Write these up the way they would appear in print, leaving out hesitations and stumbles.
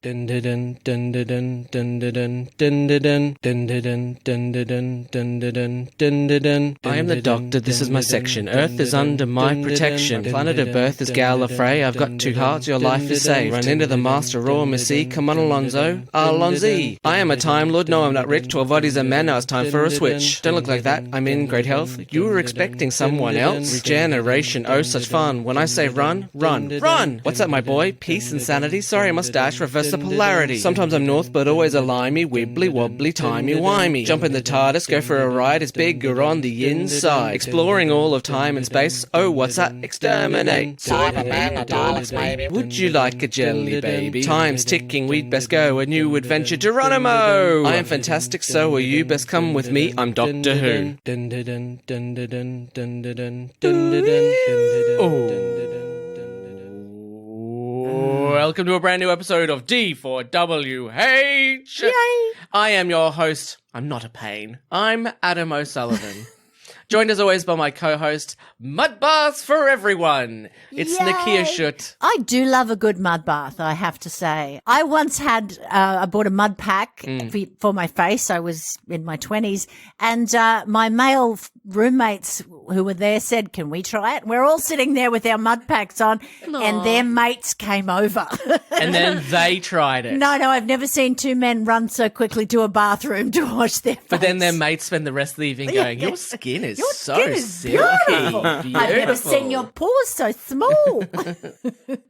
am the Doctor, this is my section. Earth is under my protection. Planet of birth is Gallifrey. I've got 2 hearts, your life is saved. Run into the Master Raw, Missy. Come on, Alonzo. Alonzi. I am a Time Lord. No, I'm not rich. 12 bodies a man. Now it's time for a switch. Don't look like that. I'm in great health. You were expecting someone else? Regeneration. Oh, such fun. When I say run, run, run. What's that, my boy? Peace and sanity. Sorry, I must dash. Reverse the polarity. Sometimes I'm north, but always a limey. Wibbly wobbly, timey wimey. Jump in the TARDIS, go for a ride. It's bigger on the inside. Exploring all of time and space. Oh, what's that? Exterminate. Cyberman, the Daleks, baby. Would you like a jelly baby? Time's ticking, we'd best go. A new adventure, Geronimo. I am fantastic, so are you. Best come with me. I'm Doctor Who. Welcome to a brand new episode of D4WH. Yay! I am your host. I'm not a pain. I'm Adam O'Sullivan. Joined as always by my co-host, Mud Baths for Everyone. It's Yay! Nicchia Schutt. I do love a good mud bath, I have to say. I once had, I bought a mud pack for my face. I was in my 20s. And my male roommates who were there said, can we try it? We're all sitting there with our mud packs on. Aww. And their mates came over. And then they tried it. No, I've never seen 2 men run so quickly to a bathroom to wash their face. But then their mates spend the rest of the evening going, your skin is so silky. Beautiful. I've never seen your pores so small.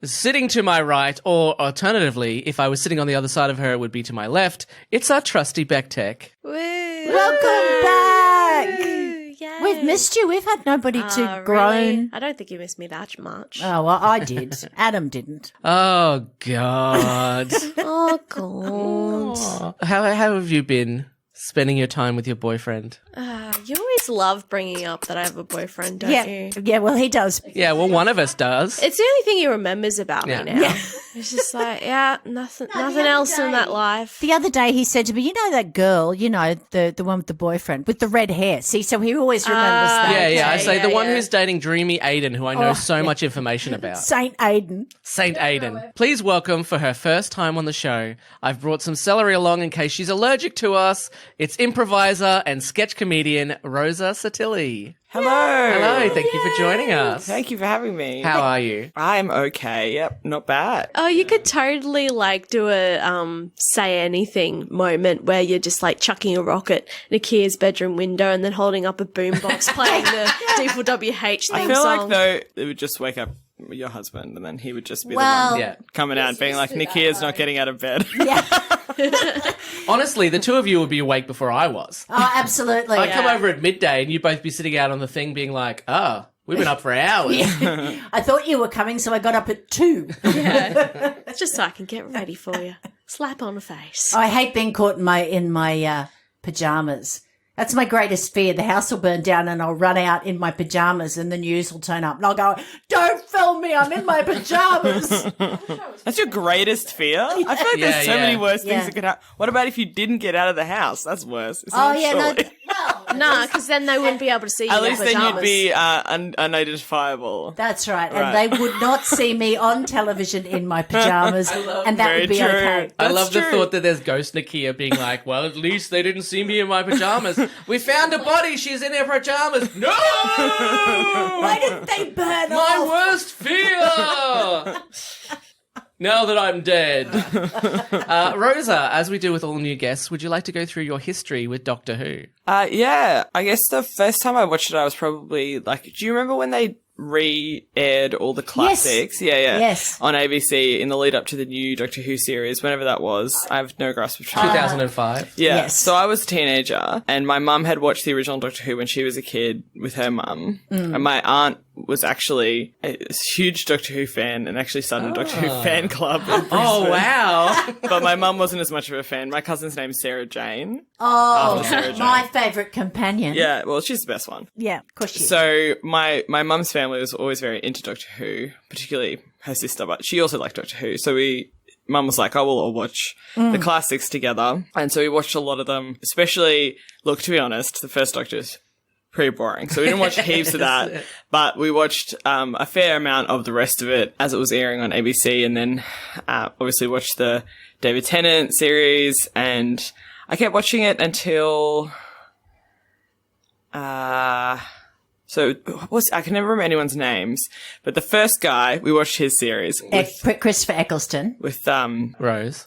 Sitting to my right, or alternatively, if I was sitting on the other side of her, it would be to my left. It's our trusty Beck Tech. Woo. Welcome back. Yay. We've missed you. We've had nobody to groan. Really? I don't think you missed me that much. Oh, well, I did. Adam didn't. Oh, God. Oh, God. How have you been spending your time with your boyfriend? You always love bringing up that I have a boyfriend, don't you? Yeah, well, he does. Yeah, well, one of us does. It's the only thing he remembers about Yeah. me now. Yeah. It's just like, nothing else in that life. The other day he said to me, you know that girl, you know, the one with the boyfriend, with the red hair. See, so he always remembers that. Yeah, I Okay, say the one yeah. who's dating Dreamy Aiden, who I know so much information about. Saint Aidan. Saint Aiden. Please welcome, for her first time on the show, I've brought some celery along in case she's allergic to us. It's improviser and sketch comedian Rosa Sotille. Hello. Hello, thank you for joining us. Thank you for having me. How are you? I'm okay. Yep, not bad. Oh, you could totally do a say anything moment where you're just chucking a rock at Nicchia's bedroom window and then holding up a boombox playing the D4WH theme I feel song. like though it would just wake up your husband and then he would just be Well, the one Yeah. coming out being like, Nicchia's not getting out of bed. Yeah. Honestly, the two of you would be awake before I was. Oh, absolutely. I'd come over at midday and you'd both be sitting out on the thing being like, oh, we've been up for hours. I thought you were coming, so I got up at 2. Yeah. It's just so I can get ready for you. Slap on a face. I hate being caught in my pajamas. That's my greatest fear. The house will burn down and I'll run out in my pajamas and the news will turn up and I'll go, don't film me, I'm in my pajamas. That's your greatest fear? I feel like there's so many worse things that could happen. What about if you didn't get out of the house? That's worse. Oh, yeah, Surely. Nah, because then they wouldn't be able to see you At in least their then you'd pajamas. be unidentifiable. That's right. Right. And they would not see me on television in my pajamas, and that Very would be true. okay. I That's love the true. thought that there's Ghost Nicchia being like, well, at least they didn't see me in my pajamas. We found a body. She's in her pajamas. No! Why didn't they burn My off? worst fear! Now that I'm dead. Rosa, as we do with all new guests, would you like to go through your history with Doctor Who? Yeah, I guess the first time I watched it, I was probably like, do you remember when they re-aired all the classics? Yeah. Yes. On ABC in the lead up to the new Doctor Who series, whenever that was. I have no grasp of time. 2005. Yeah. Yes. So I was a teenager and my mum had watched the original Doctor Who when she was a kid with her mum. And my aunt was actually a huge Doctor Who fan and actually started a Doctor Who fan club. in Oh, Brisbane. wow. But my mum wasn't as much of a fan. My cousin's name's Sarah Jane. Oh, After Sarah Jane. my favourite companion. Yeah, well, she's the best one. Yeah, of course she is. So my mum's family was always very into Doctor Who, particularly her sister, but she also liked Doctor Who. So Mum was like, oh, we'll all watch the classics together. And so we watched a lot of them, especially, look, to be honest, the first Doctor's pretty boring. So we didn't watch heaps of that, but we watched a fair amount of the rest of it as it was airing on ABC, and then obviously watched the David Tennant series, and I kept watching it until so I can never remember anyone's names, but the first guy, we watched his series Christopher Eccleston with Rose,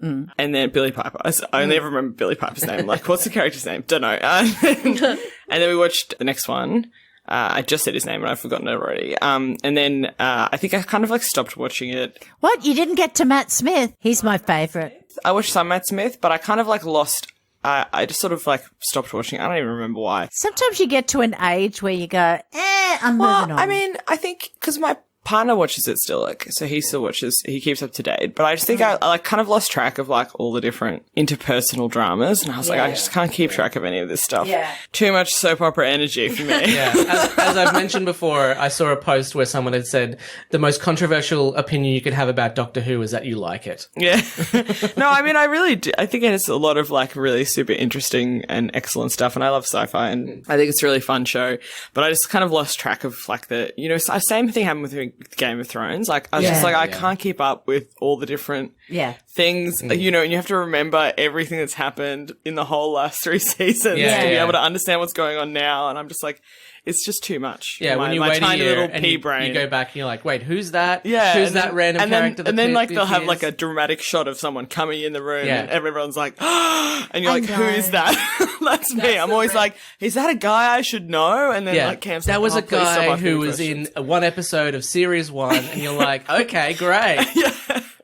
and then Billy Piper. I only ever remember Billy Piper's name. Like, what's the character's name? Don't know. And then we watched the next one. I just said his name and I've forgotten it already. And then I think I kind of like stopped watching it. What? You didn't get to Matt Smith? He's my favourite. I watched some Matt Smith, but I kind of like lost. I just sort of like stopped watching. I don't even remember why. Sometimes you get to an age where you go, I'm moving on. I mean, I think because my partner watches it still, like, so he still watches, he keeps up to date. But I just think I like kind of lost track of like all the different interpersonal dramas, and I was like, I just can't keep track of any of this stuff. Yeah. Too much soap opera energy for me. Yeah. As I've mentioned before, I saw a post where someone had said the most controversial opinion you could have about Doctor Who is that you like it. Yeah. No, I mean, I really do. I think it has a lot of like really super interesting and excellent stuff, and I love sci-fi, and I think it's a really fun show. But I just kind of lost track of like the, you know, same thing happened with Game of Thrones. Like, I was just like, I can't keep up with all the different things, you know, and you have to remember everything that's happened in the whole last 3 seasons to be able to understand what's going on now. And I'm just like, it's just too much. Yeah, when you my wait tiny a year little and pea brain. you go back and you're like, wait, who's that? Yeah. Who's that random character? And then like they'll have like a dramatic shot of someone coming in the room and everyone's like, and you're like, who is that? That's me. I'm always like, is that a guy I should know? And then like Cam's like, that was a please stop guy asking who me was questions. in one episode of series 1 and you're like, okay, great.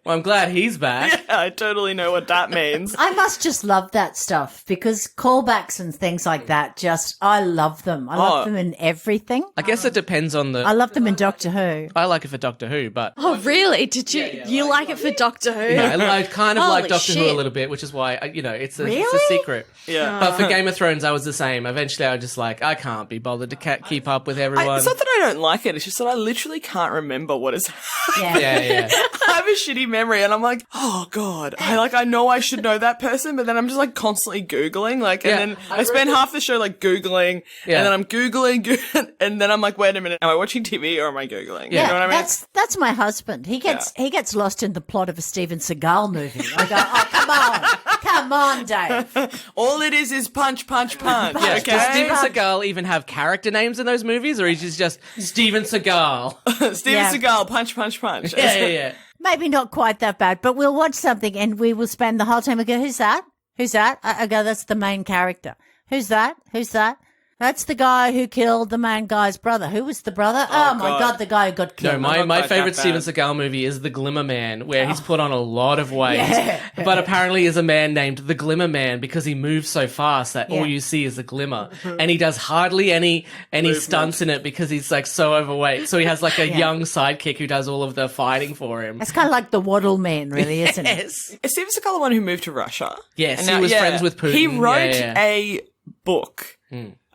Well, I'm glad he's back. Yeah, I totally know what that means. I must just love that stuff because callbacks and things like that, I love them. I love them in everything. I guess it depends on I love them in Doctor Who. I like it for Doctor Who, but... Oh, really? Did you you like it for Doctor Who? Yeah, I kind of like Holy Doctor Who a shit. little bit, which is why, it's a Really? secret. Yeah. But for Game of Thrones, I was the same. Eventually, I was just like, I can't be bothered to keep up with everyone. It's not that I don't like it. It's just that I literally can't remember what is Yeah. Yeah. I have a shitty memory and I'm like, oh God, I know I should know that person, but then I'm just like constantly Googling, like, and then I spend half the show like Googling and then I'm Googling and then I'm like, wait a minute, am I watching TV or am I Googling? Yeah, you know what I mean? that's my husband. He gets lost in the plot of a Steven Seagal movie. I go, oh, come on, Dave. All it is punch, punch, punch. Yeah, Okay? does Steven Seagal even have character names in those movies, or is he just Steven Seagal? Steven Seagal, punch, punch, punch. Yeah. Maybe not quite that bad, but we'll watch something and we will spend the whole time. We go, who's that? Who's that? I go, that's the main character. Who's that? Who's that? That's the guy who killed the main guy's brother. Who was the brother? Oh my God, the guy who got killed. No, my favorite Steven Seagal movie is The Glimmer Man, where he's put on a lot of weight, but apparently is a man named The Glimmer Man because he moves so fast that all you see is a glimmer, and he does hardly any stunts in it because he's like so overweight. So he has like a young sidekick who does all of the fighting for him. It's kind of like the Waddle Man, really, isn't it? Is Steven Seagal the one who moved to Russia? Yes, And he now- was friends with Putin. He wrote Yeah. a book.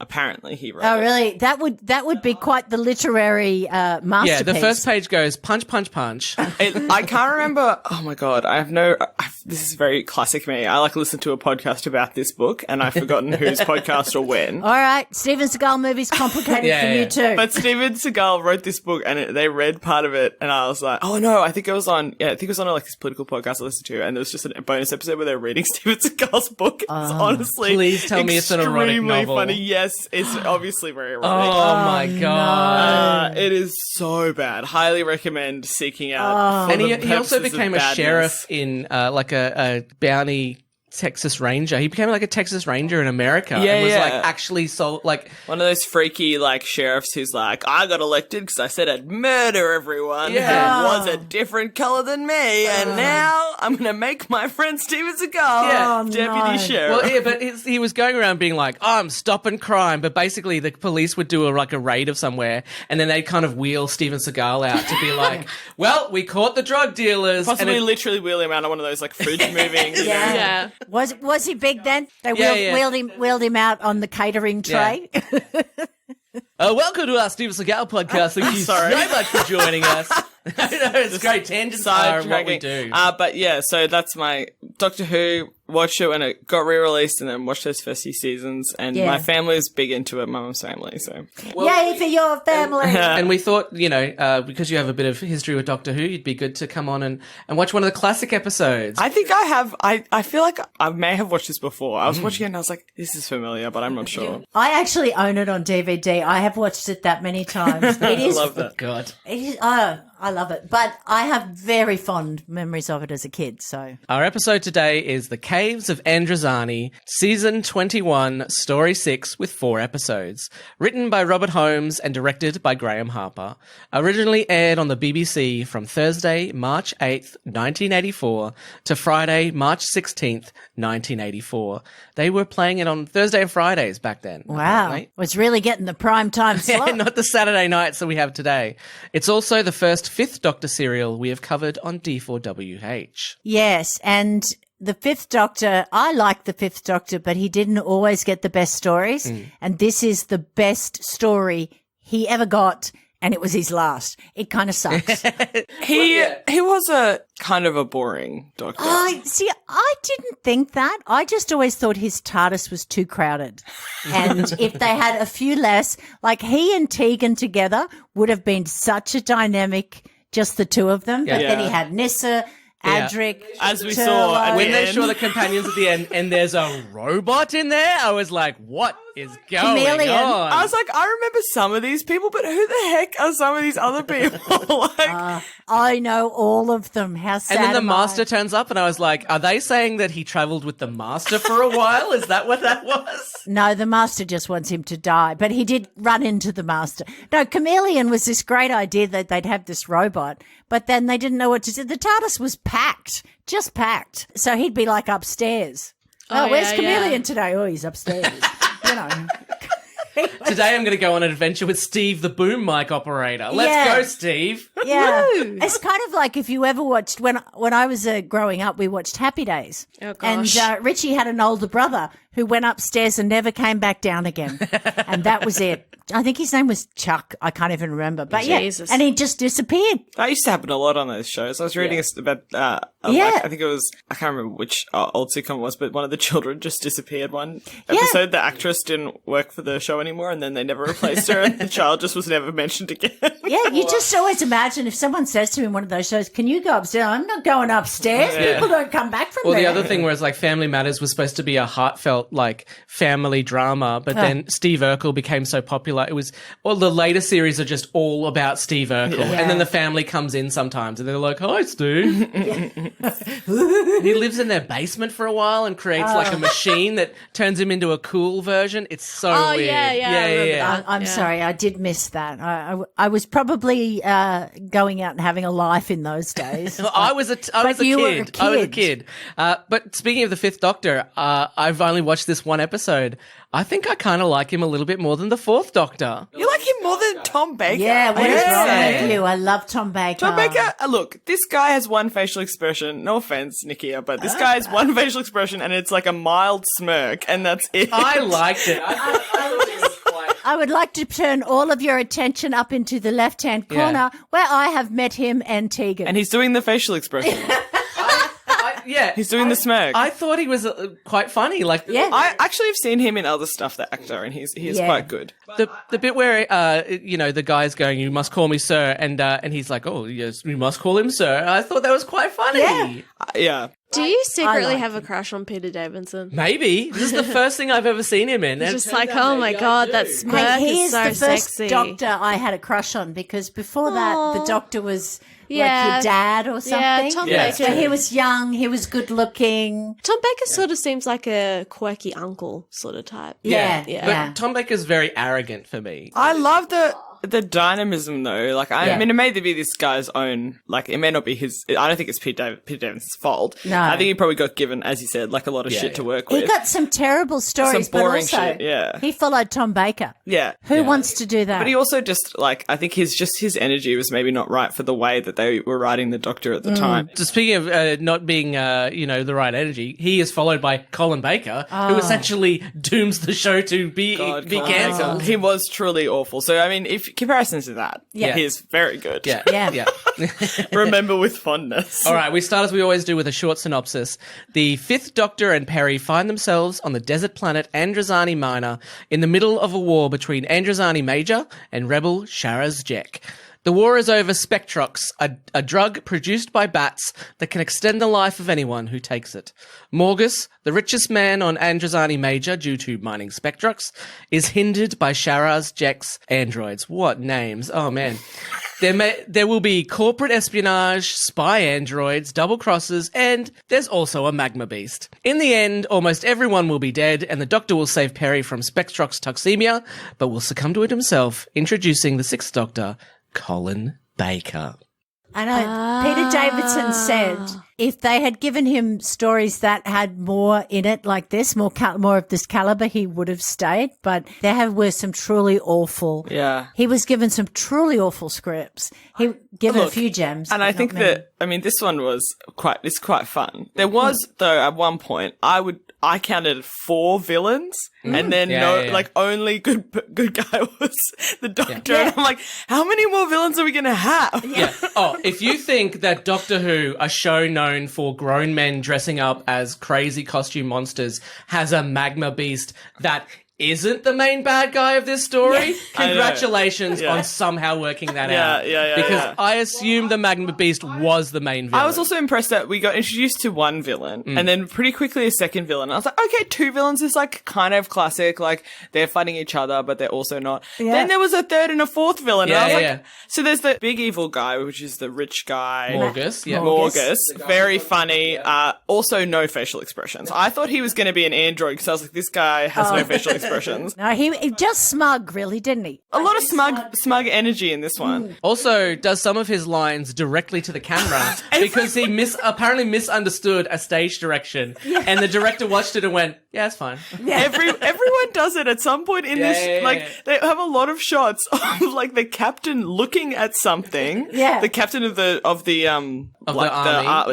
Apparently he wrote Oh, it. really? That would be quite the literary masterpiece. Yeah, the first page goes punch, punch, punch. I can't remember. Oh my God. This is very classic me. I like listen to a podcast about this book and I've forgotten whose podcast or when. All right, Steven Seagal movies complicated for you too. But Steven Seagal wrote this book and they read part of it and I was like, oh no, I think it was on like this political podcast I listened to and there was just a bonus episode where they were reading Steven Seagal's book. It's honestly please tell me it's an erotic extremely novel. funny. Yes, it's obviously very erotic. Oh my God. It is so bad. Highly recommend seeking out. For And the he also purposes of became a badness. sheriff in like a bounty Texas Ranger. He became like a Texas Ranger in America. Yeah, and was yeah. like actually like One of those freaky, like, sheriffs who's like, I got elected because I said I'd murder everyone Yeah. who was a different color than me, and now I'm going to make my friend Steven Seagal deputy sheriff. Well, yeah, but he was going around being like, oh, I'm stopping crime. But basically, the police would do a raid of somewhere, and then they'd kind of wheel Steven Seagal out to be like, well, we caught the drug dealers. Possibly and literally wheel him out on one of those, like, fridge moving. you know? Yeah. Was he big then? They Yeah, wheeled him out on the catering tray. welcome to our Steven Seagal podcast. Thank you Sorry. so much for joining us. No, it's great. Tangents are what we do. But yeah, so that's my Doctor Who. watched it when it got re-released and then watched those first few seasons. And Yeah. my family was big into it, my mum's family, so. Yay for your family. And we thought, because you have a bit of history with Doctor Who, you'd be good to come on and watch one of the classic episodes. I think I have, I feel like I may have watched this before. I was watching it and I was like, this is familiar, but I'm not sure. I actually own it on DVD. I have watched it that many times. It is. I love that. God. It is. Oh, I love it. But I have very fond memories of it as a kid. So Our episode today is The Caves of Androzani, Season 21, Story 6, with 4 episodes. Written by Robert Holmes and directed by Graham Harper. Originally aired on the BBC from Thursday, March 8th, 1984 to Friday, March 16th, 1984. They were playing it on Thursday and Fridays back then. wow, apparently. was really getting the prime time slot. Yeah, not the Saturday nights that we have today. It's also the first 5th Doctor serial we have covered on D4WH. Yes, and the Fifth Doctor, I like the Fifth Doctor, but he didn't always get the best stories. And this is the best story he ever got, and it was his last. It kind of sucks. He was a kind of a boring Doctor. I didn't think that. I just always thought his TARDIS was too crowded. And if they had a few less, like he and Tegan together would have been such a dynamic, just the two of them. But then he had Nissa, Adric, As we Turlo. saw When they end. show the companions at the end and there's a robot in there, I was like, what is going Chameleon. on? I was like, I remember some of these people, but who the heck are some of these other people? Like, I know all of them. How sad And then the am I? master turns up and I was like, are they saying that he travelled with the master for a while? Is that what that was? No, the master just wants him to die, but he did run into the master. No, Chameleon was this great idea that they'd have this robot, but then they didn't know what to do. The TARDIS was packed, just packed. So he'd be like upstairs. Oh, where's yeah, Chameleon yeah. today? Oh, he's upstairs. You know. Today I'm going to go on an adventure with Steve, the boom mic operator. Let's Yeah. go, Steve. Yeah. It's kind of like if you ever watched, when I was growing up, we watched Happy Days. Oh, gosh. And Richie had an older brother who went upstairs and never came back down again. And that was it. I think his name was Chuck. I can't even remember. But Jesus. yeah, and he just disappeared. that used to happen a lot on those shows. I was reading about, Yeah. like, I think it was, I can't remember which old sitcom it was, but one of the children just disappeared one episode. The actress didn't work for the show anymore, and then they never replaced her, and the child just was never mentioned again. Yeah, you just always imagine if someone says to me in one of those shows, "Can you go upstairs?" I'm not going upstairs. People don't come back from Well, there. the other thing was like Family Matters was supposed to be a heartfelt like family drama, but then Steve Urkel became so popular. It was all the later series are just all about Steve Urkel, and then the family comes in sometimes, and they're like, "Hi, Steve." He lives in their basement for a while and creates like a machine that turns him into a cool version. It's so Oh, weird. yeah, I remember that. I'm sorry, I did miss that. I was probably going out and having a life in those days. I was a you were a kid. I was a kid. kid. But speaking of the Fifth Doctor, I've only watched this one episode. I think I kind of like him a little bit more than the Fourth Doctor. You like him more than Tom Baker? Yeah, what is wrong Yeah. with you? I love Tom Baker. Tom Baker, look, this guy has one facial expression. No offense, Nicchia, but this guy has one facial expression, and it's like a mild smirk, and that's it. I liked it. I thought it was quite... I would like to turn all of your attention up into the left-hand corner where I have met him and Tegan. And he's doing the facial expression. Yeah, He's doing the smirk. I thought he was quite funny. Like, Yeah. I actually have seen him in other stuff, the actor, and he is Yeah. quite good. the bit where the guy's going, "You must call me sir," and he's like, "Oh yes, you must call him sir." I thought that was quite funny. Yeah. Yeah. Do you secretly like have a crush on Peter Davidson? Maybe this is the first thing I've ever seen him in. It's just like, oh my god, that smirk Hey, he is is so the first sexy. doctor I had a crush on because before that, the doctor was like Yeah. your dad or something. Yeah, Tom Yeah. Baker. So he was young, he was good looking. Tom Baker sort of seems like a quirky uncle sort of type. Yeah, Yeah. But Tom Baker's very arrogant for me. I love the dynamism though. Like, I mean, it may be this guy's own, like, it may not be his, I don't think it's Peter Davidson's fault. No. I think he probably got given, as you said, like a lot of shit to work with. He got some terrible stories, Some boring but also shit, yeah. he followed Tom Baker. Yeah. Who wants to do that? But he also just, like, I think his energy was maybe not right for the way that they were writing the Doctor at the time. So speaking of not being, the right energy, he is followed by Colin Baker, who essentially dooms the show to be God, be Colin cancelled. Baker. He was truly awful. So, I mean, if comparison to that, Yeah. he is very good. Yeah. Yeah. Remember with fondness. All right, we start as we always do with a short synopsis. The Fifth Doctor and Perry find themselves on the desert planet Androzani Minor in the middle of a war between Androzani Major and rebel Sharaz Jek. The war is over Spectrox, a drug produced by bats that can extend the life of anyone who takes it. Morgus, the richest man on Androzani Major due to mining Spectrox, is hindered by Sharaz Jek's androids. What names? Oh, man. There will be corporate espionage, spy androids, double crosses, and there's also a magma beast. In the end, almost everyone will be dead, and the Doctor will save Perry from Spectrox toxemia, but will succumb to it himself, introducing the Sixth Doctor, Colin Baker. I know. Peter Davidson said if they had given him stories that had more in it like this, more of this caliber, he would have stayed. But there were some truly awful. Yeah. He was given some truly awful scripts. He given a few gems. And I think that, I mean, this one was it's quite fun. There was, though, at one point, I counted 4 villains, and then only good guy was the Doctor. Yeah. And I'm like, how many more villains are we going to have? Yeah. Oh, if you think that Doctor Who, a show known for grown men dressing up as crazy costume monsters, has a magma beast that isn't the main bad guy of this story, congratulations on somehow working that out. Because I assume the magma beast was the main villain. I was also impressed that we got introduced to one villain and then pretty quickly a second villain. I was like, okay, 2 villains is like kind of classic. Like they're fighting each other, but they're also not. Yeah. Then there was a third and a fourth villain. And I was like, so there's the big evil guy, which is the rich guy. Morgus. Yeah. Morgus. Very funny. Also no facial expressions. I thought he was going to be an android because I was like, this guy has no facial expressions. No, he just smug, really, didn't he? A lot of smug energy in this one. Also does some of his lines directly to the camera because he apparently misunderstood a stage direction and the director watched it and went, yeah, it's fine. Yeah. Everyone does it at some point in this. Like they have a lot of shots of like the captain looking at something. Yeah. The captain of the army.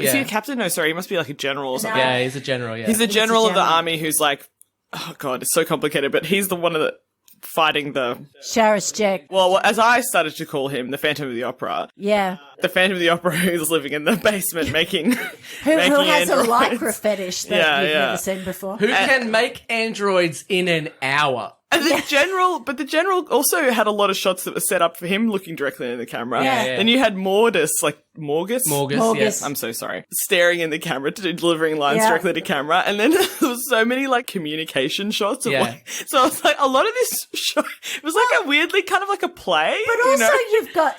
Is he a captain? No, sorry, he must be like a general or something. Yeah, he's a general, yeah. He's the general of the army who's like, oh god, it's so complicated, but he's the one of the fighting the Sharaz Jek. Well, as I started to call him, the Phantom of the Opera. Yeah. The Phantom of the Opera who's living in the basement making who has androids. a lycra fetish that you've never seen before. Who can make androids in an hour. And the general also had a lot of shots that were set up for him looking directly in the camera. Yeah. Then you had Morgus. Morgus, yes. I'm so sorry. Staring in the camera, delivering lines directly to camera. And then there was so many like communication shots. So I was like, a lot of this show, it was like a weirdly kind of like a play. But also you've got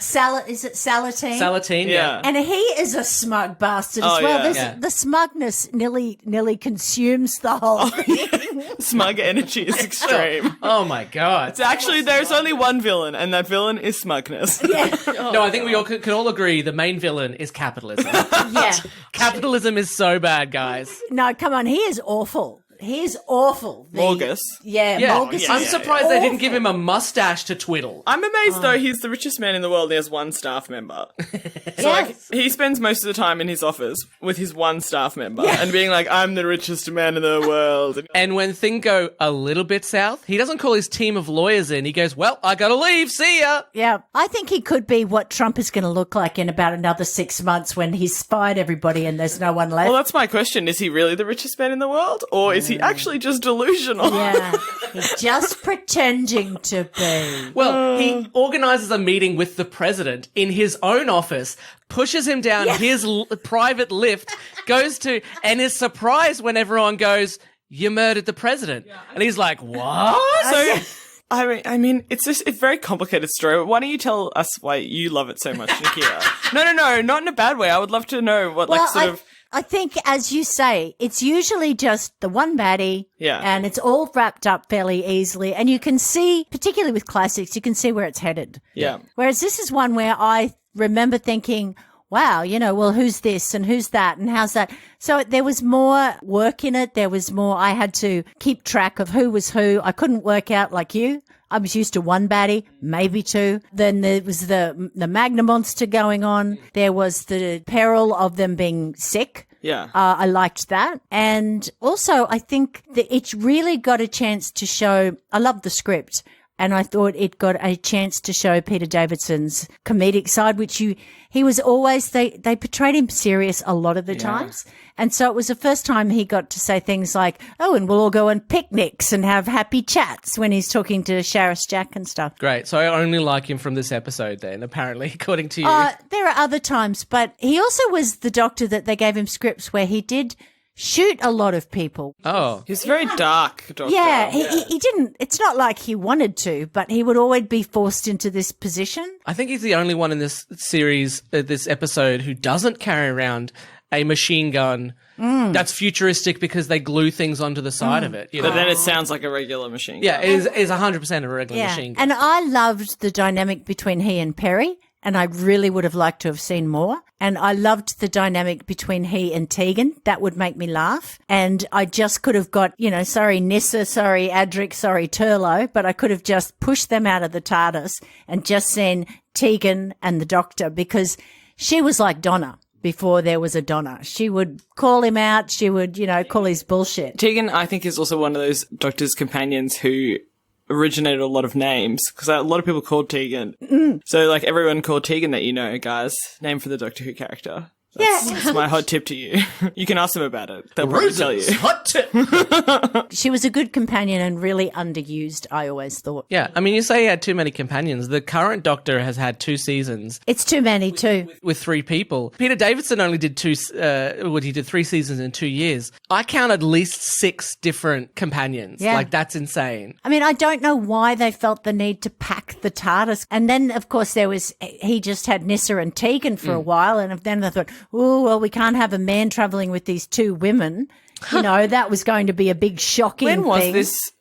is it Salatine? Salatine, yeah. And he is a smug bastard as well. The smugness nearly consumes the whole thing. Smug energy is extreme. Oh my god. It's actually, there's only one villain, and that villain is smugness. Yeah. No, I think we all can all agree the main villain is capitalism. Yeah. Capitalism is so bad, guys. No, come on. He is awful. He is awful. Morgus. Yeah, Morgus. I'm surprised they didn't give him a mustache to twiddle. I'm amazed though, he's the richest man in the world and he has one staff member. So like, he spends most of the time in his office with his one staff member and being like, I'm the richest man in the world. And when things go a little bit south, he doesn't call his team of lawyers in. He goes, well, I gotta leave. See ya. Yeah. I think he could be what Trump is going to look like in about another 6 months when he's fired everybody and there's no one left. Well, that's my question. Is he really the richest man in the world? Or is he actually just delusional? Yeah. He's just pretending to be. Well, he organizes a meeting with the president in his own office, pushes him down his private lift, goes to, and is surprised when everyone goes, you murdered the president. And he's like, what? So, I mean, it's just a very complicated story. Why don't you tell us why you love it so much, Nicchia? No, not in a bad way. I would love to know what, I think, as you say, it's usually just the one baddie, and it's all wrapped up fairly easily. And you can see, particularly with classics, you can see where it's headed. Yeah. Whereas this is one where I remember thinking, wow, well, who's this and who's that and how's that? So there was more work in it. There was more, I had to keep track of who was who. I couldn't work out like you. I was used to one baddie, maybe 2. Then there was the Magna Monster going on. There was the peril of them being sick. Yeah. I liked that. And also, I think that it's really got a chance to show, I love the script. and I thought it got a chance to show Peter Davidson's comedic side, which he was always, they portrayed him serious a lot of the times. And so it was the first time he got to say things like, oh, and we'll all go on picnics and have happy chats when he's talking to Sheriff Jack and stuff. Great. So I only like him from this episode then, apparently, according to you. There are other times, but he also was the doctor that they gave him scripts where he did shoot a lot of people. Oh. He's very dark, Doctor. Yeah, he didn't, it's not like he wanted to, but he would always be forced into this position. I think he's the only one in this series, this episode, who doesn't carry around a machine gun that's futuristic because they glue things onto the side of it. You know? But then it sounds like a regular machine. Yeah, it is 100% a regular machine gun. And I loved the dynamic between he and Perry, and I really would have liked to have seen more. And I loved the dynamic between he and Tegan. That would make me laugh. And I just could have got, sorry Nissa, sorry Adric, sorry Turlo, but I could have just pushed them out of the TARDIS and just seen Tegan and the Doctor, because she was like Donna before there was a Donna. She would call him out. She would, call his bullshit. Tegan, I think, is also one of those Doctor's companions who originated a lot of names, because a lot of people called Tegan. So, everyone called Tegan that guys. Name for the Doctor Who character. That's my hot tip to you. You can ask them about it. They'll probably tell you. Hot tip. She was a good companion and really underused, I always thought. Yeah, I mean, you say he had too many companions. The current Doctor has had 2 seasons. It's too many too. With 3 people. Peter Davidson only did he did 3 seasons in 2 years. I count at least 6 different companions. Yeah. That's insane. I mean, I don't know why they felt the need to pack the TARDIS. And then, of course, he just had Nissa and Tegan for a while. And then they thought, oh, well, we can't have a man travelling with these 2 women. That was going to be a big shocking thing. When was this?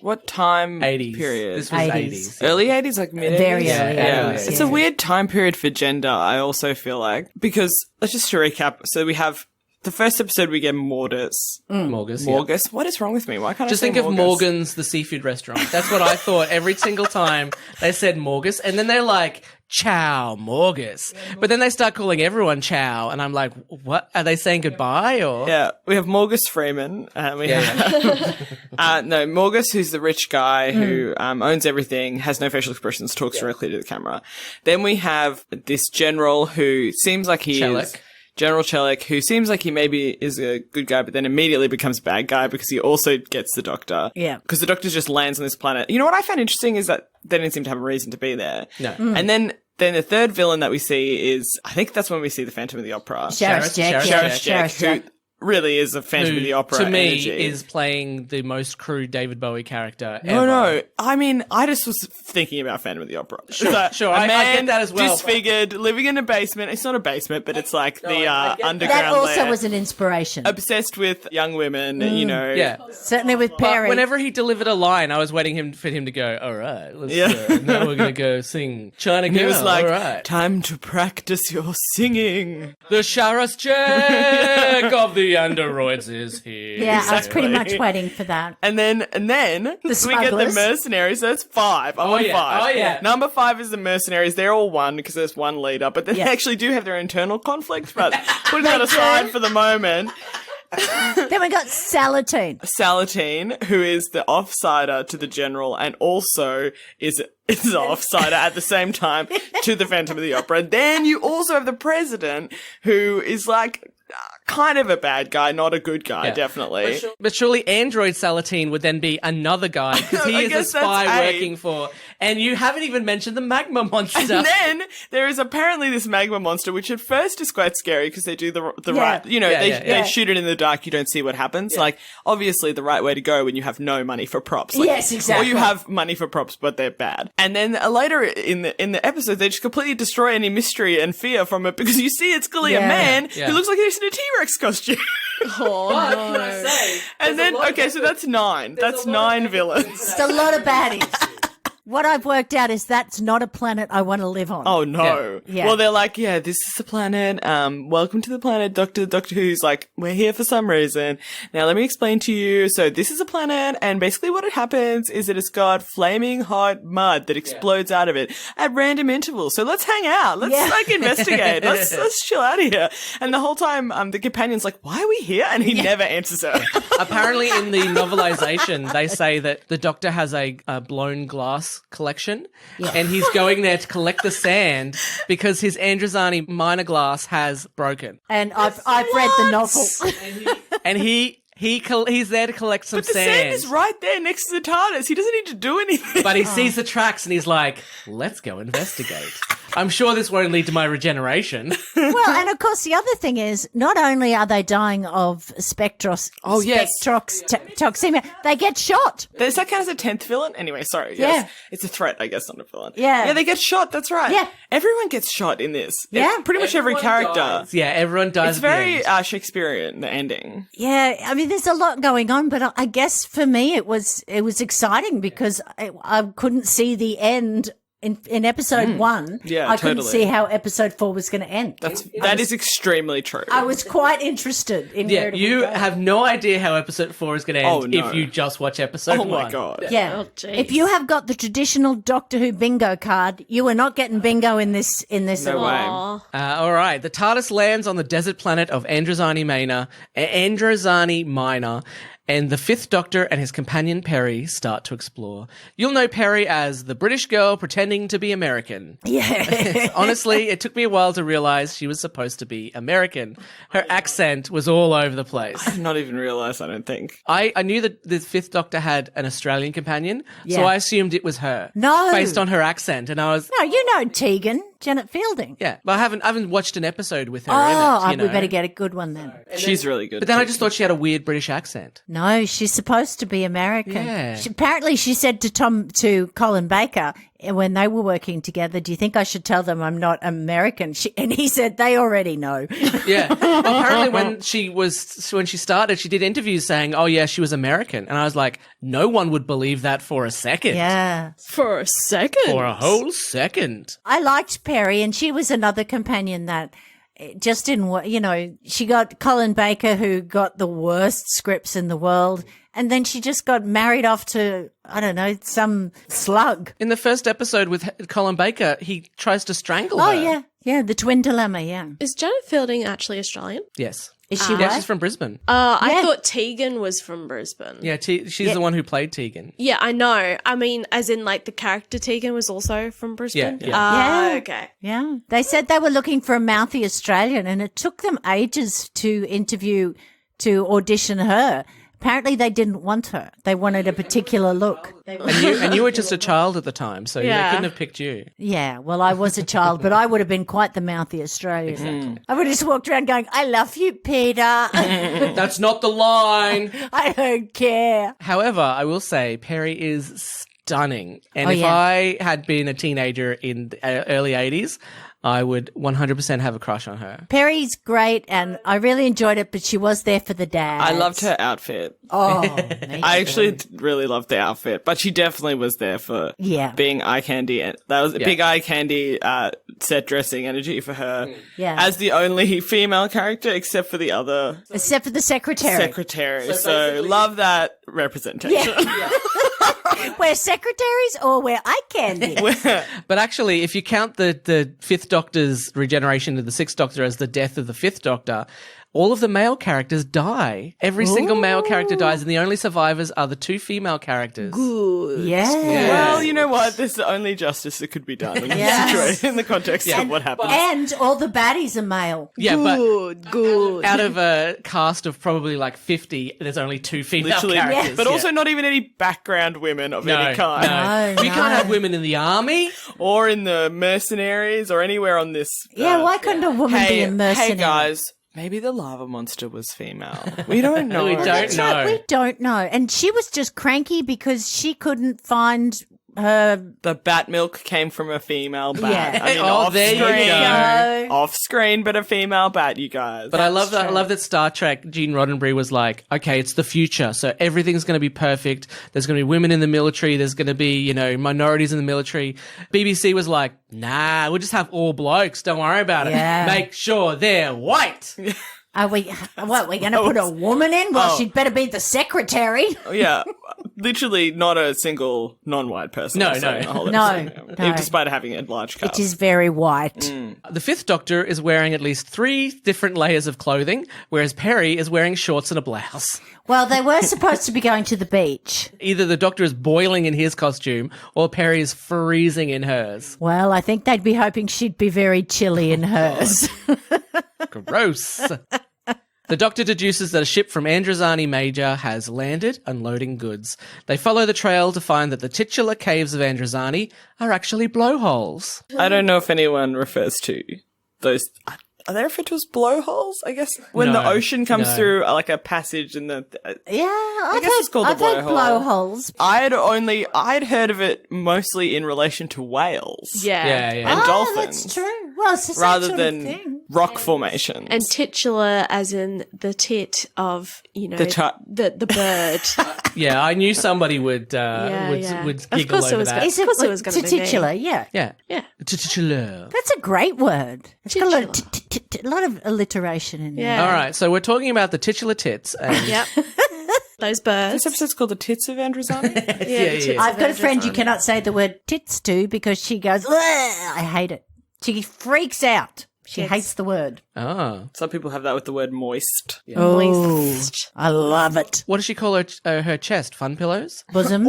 What time 80s. period? This was 80s. Early 80s, mid-80s? Very early. Yeah. It's a weird time period for gender, I also feel like. Because, let's just to recap. So we have the first episode, we get Morgus. Morgus. Morgus. What is wrong with me? Why can't Just I say think of Morgus? Morgan's, the seafood restaurant. That's what I thought every single time they said Morgus. And then they're like, Chow, Morgus. But then they start calling everyone Chow. And I'm like, what? Are they saying goodbye? Or Yeah, we have Morgus Freeman. We have Morgus, who's the rich guy who owns everything, has no facial expressions, talks directly to the camera. Then we have this general who seems like he is General Chellick, who seems like he maybe is a good guy, but then immediately becomes a bad guy because he also gets the Doctor. Yeah. Because the Doctor just lands on this planet. You know what I found interesting is that they didn't seem to have a reason to be there. No. And then the third villain that we see is, I think that's when we see the Phantom of the Opera. Sheriff Jack. Sheriff Jack, who really is a Phantom of the Opera to me energy. is playing the most crude David Bowie character ever. No. I mean, I just was thinking about Phantom of the Opera. Sure, I get that as well. Disfigured, living in a basement. It's not a basement, but it's like the underground That also lair. was an inspiration. Obsessed with young women, Yeah. Certainly with But Perry. whenever he delivered a line, I was waiting for him to go, all right, now we're going to go sing China Girl. He was like, all right. time to practice your singing. The Sharas Jack of the androids is here. Yeah, I was pretty much waiting for that. And then we get the smugglers. mercenaries. So that's 5. I'm on 5. Oh, yeah. Number 5 is the mercenaries. They're all one because there's one leader, but they actually do have their internal conflicts. But putting that aside for the moment. Then we got Salatine. Salatine, who is the offsider to the general and also is an offsider at the same time to the Phantom of the Opera. Then you also have the president, who is like kind of a bad guy, not a good guy, definitely. But surely Android Salatine would then be another guy because he is a spy working for. And you haven't even mentioned the magma monster. And then there is apparently this magma monster, which at first is quite scary because they do the right, they shoot it in the dark. You don't see what happens. Yeah. Like obviously the right way to go when you have no money for props. Like, yes, exactly. Or you have money for props, but they're bad. And then later in the episode, they just completely destroy any mystery and fear from it because you see it's clearly a man who looks like he's in a T-Rex costume. Oh, no. And then, so that's 9. That's 9 villains. It's a lot of baddies. What I've worked out is that's not a planet I want to live on. Oh, no. Yeah. Well, they're like, this is the planet. Welcome to the planet. Doctor Who's like, we're here for some reason. Now, let me explain to you. So this is a planet, and basically what happens is that it's got flaming hot mud that explodes out of it at random intervals. So let's hang out. Let's investigate. Let's chill out of here. And the whole time, the companion's like, why are we here? And he never answers her. Apparently in the novelization, they say that the Doctor has a blown glass rocks collection, and he's going there to collect the sand because his Androzani minor glass has broken. And I've read the novel. And he's there to collect some But the sand is right there next to the TARDIS. He doesn't need to do anything. But he sees the tracks and he's like, let's go investigate. I'm sure this won't lead to my regeneration. Well, and of course, the other thing is, not only are they dying of spectroxemia, they get shot. Does that count as a 10th villain? Anyway, sorry. Yeah. Yes. It's a threat, I guess, not a villain. Yeah. Yeah, they get shot. That's right. Yeah. Everyone gets shot in this. Yeah. Pretty much every character. Dies. Yeah, everyone dies. It's very Shakespearean, the ending. Yeah, I mean, there's a lot going on, but I guess for me it was exciting because I couldn't see the end. In episode 1, Yeah, I couldn't totally. see how episode 4 was going to end. That is extremely true. I was quite interested in Yeah, where it you would go. have no idea how episode 4 is going to end Oh, no. if you just watch episode 1. Oh my god. Yeah. Oh, jeez. If you have got the traditional Doctor Who bingo card, you are not getting bingo in this. No at all. way. Aw. All right. The TARDIS lands on the desert planet of Androzani Minor, and the Fifth Doctor and his companion Perry start to explore. You'll know Perry as the British girl pretending to be American. Yeah. Honestly, it took me a while to realize she was supposed to be American. Her accent was all over the place. I've not even realised, I don't think. I knew that the Fifth Doctor had an Australian companion, so Yeah. I assumed it was her. No. Based on her accent, and I was... No, you know Tegan, Janet Fielding. Yeah, but I haven't watched an episode with her Oh, in it, you know. we better get a good one then. She's really good. But then I just thought she had a weird British accent. No, she's supposed to be American. Yeah. Apparently, she said to Colin Baker when they were working together, "Do you think I should tell them I'm not American?" And he said, "They already know." Yeah. Well, apparently when she started, she did interviews saying, "Oh yeah, she was American," and I was like, no one would believe that for a second. Yeah. For a second. For a whole second. I liked Perry, and she was another companion that just didn't work. You know, she got Colin Baker, who got the worst scripts in the world, and then she just got married off to, I don't know, some slug. In the first episode with Colin Baker, he tries to strangle Oh, her. yeah. Yeah, the twin dilemma, yeah. Is Janet Fielding actually Australian? Yes. Is she Yeah, what? she's from Brisbane. I Yeah. thought Tegan was from Brisbane. Yeah, she's the one who played Tegan. Yeah, I know. I mean, as in, like, the character Tegan was also from Brisbane? Yeah. Yeah. Okay. Yeah. They said they were looking for a mouthy Australian, and it took them ages to audition her. Apparently they didn't want her. They wanted a particular look. And you were just a child at the time, so they Yeah. couldn't have picked you. Yeah, well, I was a child, but I would have been quite the mouthy Australian. I would have just walked around going, "I love you, Peter." That's not the line. I don't care. However, I will say Perry is stunning. And Oh, if yeah. I had been a teenager in the early 80s, I would 100% have a crush on her. Perry's great, and I really enjoyed it, but she was there for the dad. I loved her outfit. Oh, me I too. actually really loved the outfit, but she definitely was there for Yeah. being eye candy. And that was a big eye candy set dressing energy for her. Yeah. As the only female character, except for the other Except for the secretary. secretary. So love that representation. We're secretaries or we're eye candy. But actually, if you count the Fifth Doctor's regeneration to the Sixth Doctor as the death of the Fifth Doctor, all of the male characters die. Every single male character dies, and the only survivors are the two female characters. Yeah. Well, you know what? There's the only justice that could be done in this Yes. situation, in the context of what happened. And all the baddies are male. Yeah, Good. but out of a cast of probably like 50, there's only two female Literally, characters. but Yeah. also not even any background women of any kind. No. No, We no. can't have women in the army. Or in the mercenaries or anywhere on this. Yeah, why couldn't a woman be a mercenary? Hey guys, maybe the lava monster was female. We don't know. We don't That's right, know. we don't know. And she was just cranky because she couldn't find her. The bat milk came from a female bat. Yeah. I mean, Oh, off there you screen. go. Off screen, but a female bat, you guys. But I love that. I love that Star Trek. Gene Roddenberry was like, "Okay, it's the future, so everything's going to be perfect. There's going to be women in the military. There's going to be, minorities in the military." BBC was like, "Nah, we'll just have all blokes. Don't worry about Yeah. it. Make sure they're white." Are we? What? We're going to put a woman in? Well, she'd better be the secretary. Yeah. literally not a single non-white person. No, also no. in the whole No, episode, no. despite having a large cast. It is very white. The fifth Doctor is wearing at least 3 different layers of clothing, whereas Perry is wearing shorts and a blouse. Well, they were supposed to be going to the beach. Either the Doctor is boiling in his costume or Perry is freezing in hers. Well, I think they'd be hoping she'd be very chilly in hers. Gross. The Doctor deduces that a ship from Androzani Major has landed, unloading goods. They follow the trail to find that the titular caves of Androzani are actually blowholes. I don't know if anyone refers to those. Are they referred to as blowholes? I guess when the No, ocean comes no. through like a passage in the. Yeah, I've guess it's called heard, the I've heard blowhole. blowholes. I'd heard of it mostly in relation to whales. Yeah. And Oh, dolphins. that's true. Well, it's the same Rather sort than of thing. rock formations. And titular as in the tit of, you know, The the bird. Yeah, I knew somebody would yeah. would Of giggle course it over was that. gonna- Is it, Of course it was gonna be me. titular? Yeah. Yeah. Yeah. Titular. That's a great word. It's got a lot of, Titular. a lot of alliteration in there. Yeah. All right, so we're talking about the titular tits. And Yep. Those birds. This episode's called The Tits of Androzani? Yeah, the tits I've of got a friend you Androzani. cannot say the word tits to because she goes, "Ugh, I hate it. She freaks out. She Tits. hates the word. oh, Some people have that with the word moist. Oh, Moist. I love it. what does she call her chest? Fun pillows? Bosoms.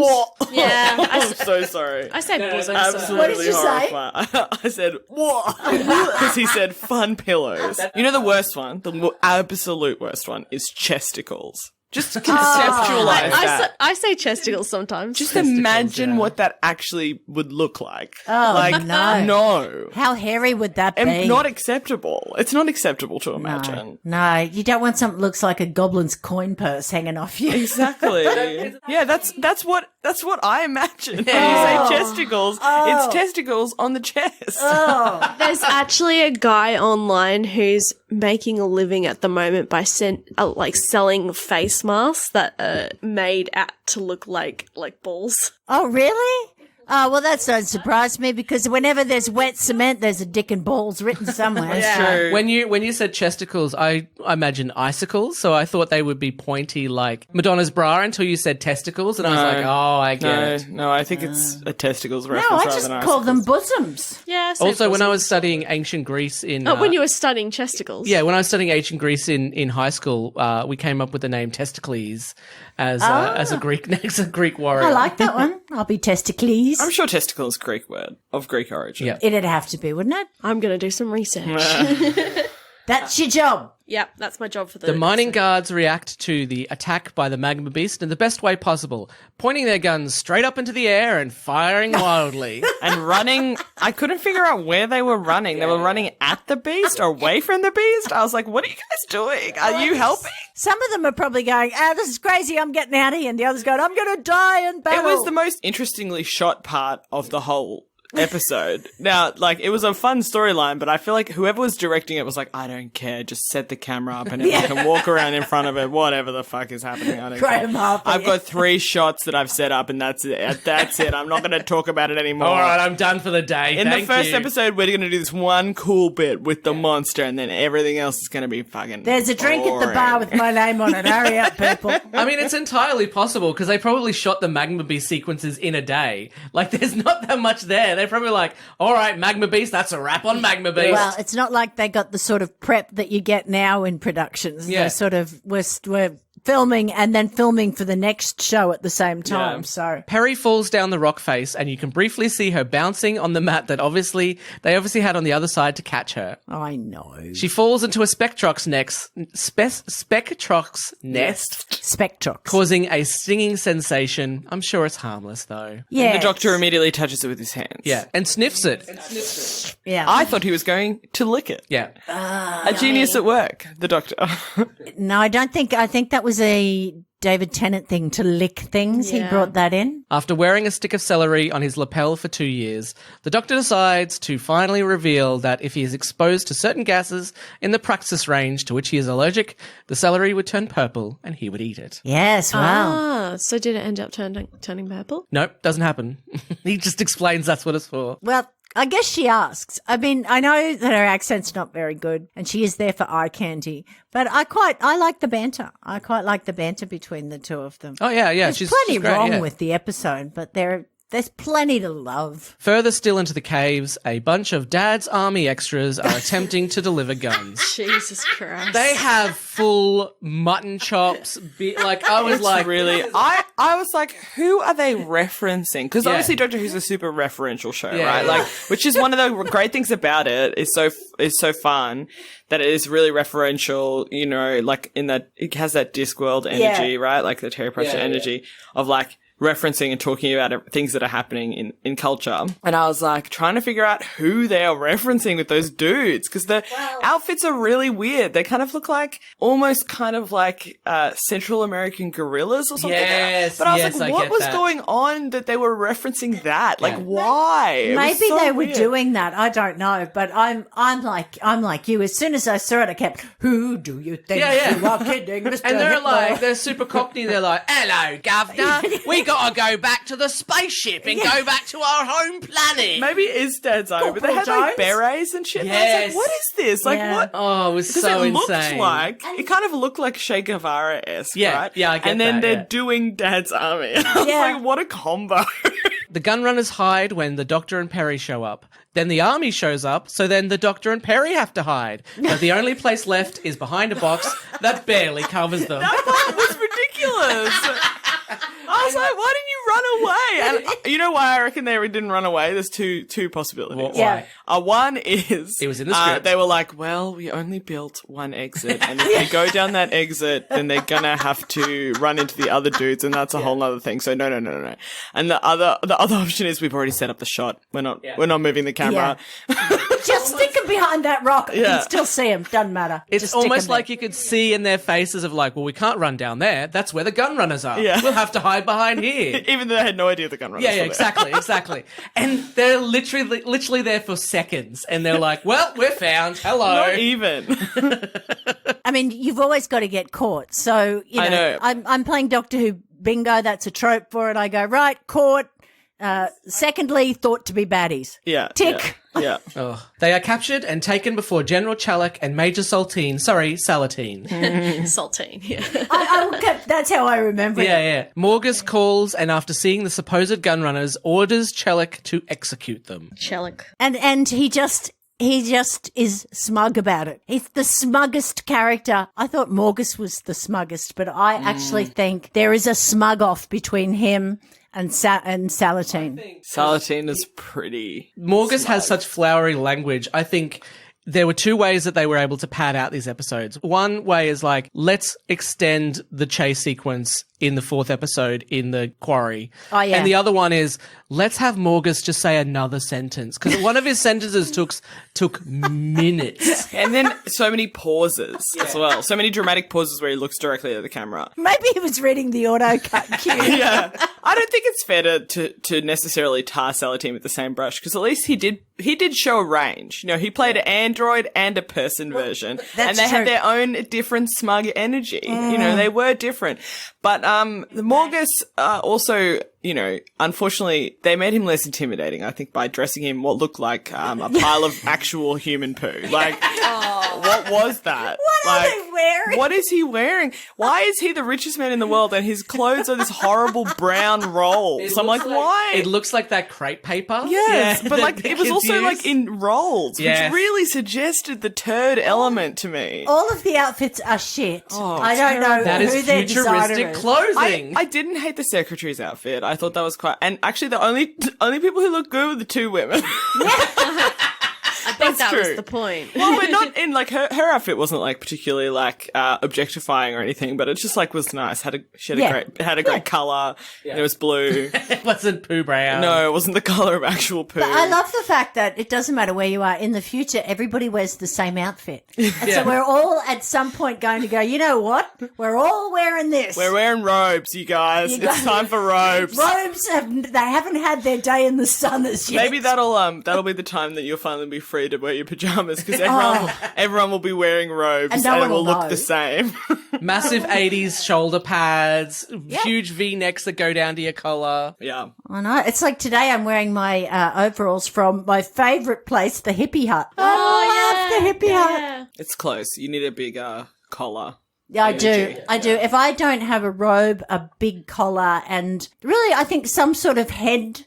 Yeah. I'm so sorry. I say bosom. so- Absolutely What did you say? horrifying. I said, what? Because he said fun pillows. You know the worst one? The absolute worst one is chesticles. Just conceptualize that. I say chesticles sometimes. Just imagine what that actually would look like. Oh, like, no. no. How hairy would that be? And not acceptable. It's not acceptable to imagine. No, you don't want something that looks like a goblin's coin purse hanging off you. Exactly. Yeah, that's what I imagine. When you say chesticles, it's testicles on the chest. There's actually a guy online who's making a living at the moment by selling face masks that are made to look like balls. Oh, really? Oh, well, that doesn't surprise me because whenever there's wet cement, there's a dick and balls written somewhere. True. When you said chesticles, I imagine icicles, so I thought they would be pointy like Madonna's bra until you said testicles, and I was like, oh, I get it. No, I think it's a testicles reference No, I rather just than call them icicles. bosoms. Yeah. say Also, when I bosom. was studying ancient Greece in when you were studying chesticles. yeah, when I was studying ancient Greece in high school, we came up with the name Testicles as a Greek warrior. I like that one. I'll be testicles. I'm sure testicle is a Greek word of Greek origin. Yeah. It'd have to be, wouldn't it? I'm gonna do some research. That's your job. Yep, that's my job for The mining guards react to the attack by the magma beast in the best way possible, pointing their guns straight up into the air and firing wildly. And running, I couldn't figure out where they were running. They were running at the beast or away from the beast. I was like, what are you guys doing? Are you helping? Some of them are probably going, this is crazy, I'm getting out of here. And the others going, I'm going to die in battle. It was the most interestingly shot part of the whole episode. Now, it was a fun storyline, but I feel like whoever was directing it was like, I don't care, just set the camera up and everyone can walk around in front of it, whatever the fuck is happening. I don't Great, care. I'm happy. I've got 3 shots that I've set up and that's it. That's it. I'm not going to talk about it anymore. All right, I'm done for the day. In the Thank first you. episode, we're going to do this one cool bit with the monster, and then everything else is going to be fucking. There's a drink at the bar boring. with my name on it. Hurry up, people. I mean, it's entirely possible because they probably shot the Magma Beast sequences in a day. There's not that much there. They're probably like, all right, Magma Beast, that's a wrap on Magma Beast. Well, it's not like they got the sort of prep that you get now in productions. Yeah. They sort of we're filming and then filming for the next show at the same time. Yeah. So Perry falls down the rock face, and you can briefly see her bouncing on the mat that they obviously had on the other side to catch her. I know. She falls into a Spectrox nest, Spectrox. causing a stinging sensation. I'm sure it's harmless, though. Yeah. The doctor immediately touches it with his hands. Yeah, and sniffs it. Yeah. I thought he was going to lick it. Yeah. A genius at work, the doctor. No, I think that was a David Tennant thing to lick things. He Yeah. brought that in. After wearing a stick of celery on his lapel for 2 years, the doctor decides to finally reveal that if he is exposed to certain gases in the praxis range to which he is allergic, the celery would turn purple and he would eat it. Yes, wow. So did it end up turning purple? Nope, doesn't happen. He just explains that's what it's for. Well, I guess she asks. I mean, I know that her accent's not very good and she is there for eye candy, but I like the banter. I quite like the banter between the two of them. Oh, yeah. There's She's plenty great, wrong yeah. with the episode, but there's plenty to love. Further still into the caves, a bunch of Dad's Army extras are attempting to deliver guns. Jesus Christ. They have full mutton chops. I was like, really, I was like, who are they referencing? Because Yeah. obviously Doctor Who's a super referential show, Yeah. right? Like, which is one of the great things about it. Is so fun that it is really referential. You know, like in that it has that Discworld energy, right? Like the Terry Pratchett energy of like referencing and talking about things that are happening in culture. And I was like trying to figure out who they are referencing with those dudes because the outfits are really weird. They kind of look like almost kind of like Central American gorillas or something. Yes, but I was yes, like, I what get was that. going on that they were referencing that? Like, why? It was Maybe so they were weird. doing that. I don't know, but I'm like you. As soon as I saw it, I kept, "Who do you think you are kidding, Mr. and they're Hitler?" like, they're super cockney. They're like, hello, governor. We got to go back to the spaceship and go back to our home planet. Maybe it is Dad's Eye, but they had like Corporal berets and shit. And I Yes. was like, what is this? Like, Yeah. what? Oh, it was Because so it looked insane. like, it kind of looked like Che Guevara-esque, Yeah, right? yeah, I get And then that, they're yeah. doing Dad's Army. I was Yeah. like, what a combo. The gunrunners hide when the Doctor and Perry show up. Then the army shows up, so then the Doctor and Perry have to hide. But the only place left is behind a box that barely covers them. That part was ridiculous. I was like, why didn't you run away? And you know why I reckon they didn't run away? There's two possibilities. Why? Yeah. One is It was in the script. they were like, well, we only built one exit, and if they go down that exit, then they're gonna have to run into the other dudes, and that's a whole nother thing. So no. And the other option is we've already set up the shot. We're not moving the camera. Just stick them behind that rock. You Yeah. can still see them. Doesn't matter. It's Just stick 'em almost there. like you could see in their faces of like, well, we can't run down there. That's where the gun runners are. Yeah. We'll have to hide behind here. Even though they had no idea the gun runners Yeah, were there. exactly. And they're literally there for seconds, and they're like, "Well, we're found. Hello." Not even. I mean, you've always got to get caught. So, you know, I know. I'm playing Doctor Who bingo. That's a trope for it. I go, right, caught. Secondly, thought to be baddies. Yeah. Tick. Yeah. Oh. They are captured and taken before General Chalik and Major Salatine. Saltine, yeah. That's how I remember it. Yeah. Morgus calls, and after seeing the supposed gun runners, orders Chalik to execute them. Shellick. And he just is smug about it. He's the smuggest character. I thought Morgus was the smuggest, but I actually think there is a smug off between him and Salatine. Salatine is pretty. Morgus has such flowery language. I think there were two ways that they were able to pad out these episodes. One way is like, let's extend the chase sequence in the fourth episode in the quarry. Oh, yeah. And the other one is, let's have Morgus just say another sentence. Because one of his sentences took minutes. And then so many pauses as well. So many dramatic pauses where he looks directly at the camera. Maybe he was reading the auto cut cue. Yeah. I don't think it's fair to necessarily tar Salatine with the same brush, because at least he did show a range. You know, he played an android and a person version. And they true. had their own different smug energy. You know, they were different. But the Morgus also, you know, unfortunately, they made him less intimidating, I think, by dressing him what looked like a pile of actual human poo. Like, what was that? What are they wearing? What is he wearing? Why is he the richest man in the world and his clothes are this horrible brown rolls? I'm like, why? It looks like that crepe paper. Yes, Yeah, but like that it was kids also use. like in rolls, Yes. which really suggested the turd element to me. All of the outfits are shit. Oh, I don't know That who is their designer futuristic is. clothing. I didn't hate the secretary's outfit. I thought that was quite. And actually, the only people who looked good were the two women. I think that was true. the point. Well, but not in like her outfit wasn't like particularly like objectifying or anything, but it just like was nice. She had a great color. It was blue. It wasn't poo brown. No, it wasn't the color of actual poo. But I love the fact that it doesn't matter where you are. In the future, everybody wears the same outfit. And so we're all at some point going to go, you know what? We're all wearing this. We're wearing robes, you guys. It's time for robes. Robes, they haven't had their day in the sun as yet. Maybe that'll be the time that you'll finally be free to wear your pajamas, because everyone will be wearing robes And and, no it one will will look know. the same. Massive 80s shoulder pads, huge V-necks that go down to your collar. Yeah. I know. It's like today I'm wearing my overalls from my favourite place, the Hippie Hut. Oh, I love the Hippie Hut. Yeah. It's close. You need a big collar. Yeah, I do. I do. If I don't have a robe, a big collar, and really, I think some sort of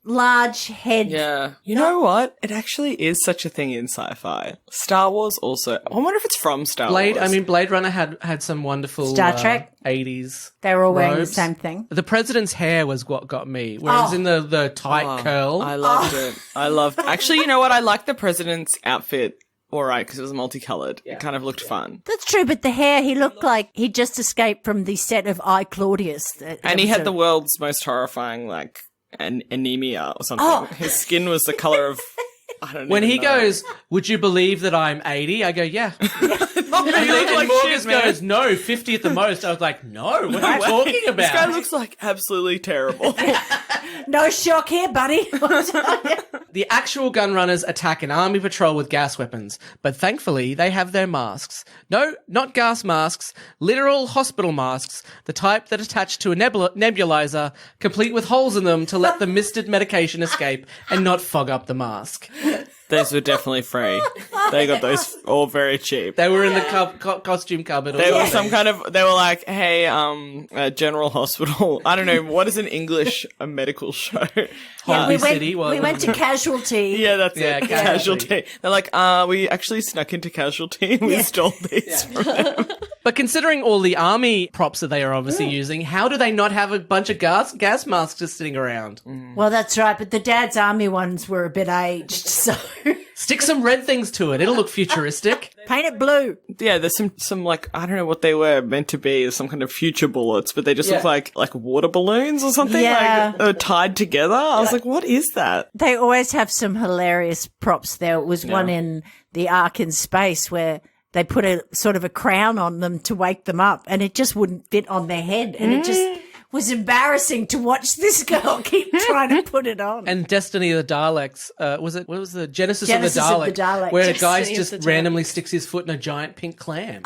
large head. Yeah. You know what? It actually is such a thing in sci-fi. Star Wars also. I wonder if it's from Star Wars. Blade Runner had some wonderful Star Trek 80s. They were all wearing robes. the same thing. The president's hair was what got me, whereas in the tight curl. I loved it. Actually, you know what? I liked the president's outfit. All right, because it was multicolored. Yeah. It kind of looked fun. That's true, but the hair, he looked like he just escaped from the set of I, Claudius. And he had the world's most horrifying, like, anemia or something. Oh. His skin was the color of, I don't know. When he goes, would you believe that I'm 80? I go, yeah. And Morgus goes, no, 50 at the most. I was like, no, what are you talking about? This guy looks like absolutely terrible. No shock here, buddy. The actual gun runners attack an army patrol with gas weapons, but thankfully they have their masks. No, not gas masks, literal hospital masks, the type that attach to a nebulizer, complete with holes in them to let the misted medication escape and not fog up the mask. Those were definitely free. They got those all very cheap. They were in the costume cupboard. They were they were like, hey, General Hospital. I don't know, what is an English medical show? Holby City. We went to Casualty. Yeah, that's it. Casualty. Casualty. They're like, we actually snuck into Casualty and we stole these from them. But considering all the army props that they are obviously using, how do they not have a bunch of gas masks just sitting around? Well, that's right, but the Dad's Army ones were a bit aged, so... Stick some red things to it. It'll look futuristic. Paint it blue. Yeah, there's some like, I don't know what they were meant to be, some kind of future bullets, but they just look like water balloons or something. Yeah. Like, they were tied together. I was like, what is that? They always have some hilarious props. There was one in the Ark in Space where they put a sort of a crown on them to wake them up, and it just wouldn't fit on their head, and it just was embarrassing to watch this girl keep trying to put it on. And Destiny of the Daleks, what was the Genesis of the Dalek, where a Destiny guy of just the randomly sticks his foot in a giant pink clam.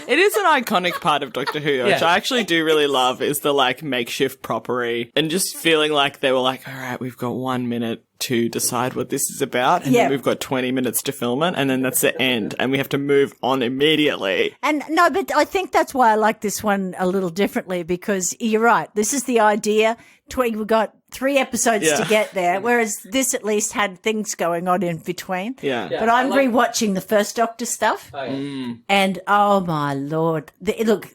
It is an iconic part of Doctor Who, which I actually do really love, is the like makeshift propery and just feeling like they were like, all right, we've got 1 minute to decide what this is about, and then we've got 20 minutes to film it, and then that's the end, and we have to move on immediately. And no, but I think that's why I like this one a little differently, because you're right. This is the idea. We've got 3 episodes to get there, whereas this at least had things going on in between. Yeah. But I'm rewatching the first Doctor stuff, and oh my Lord, look,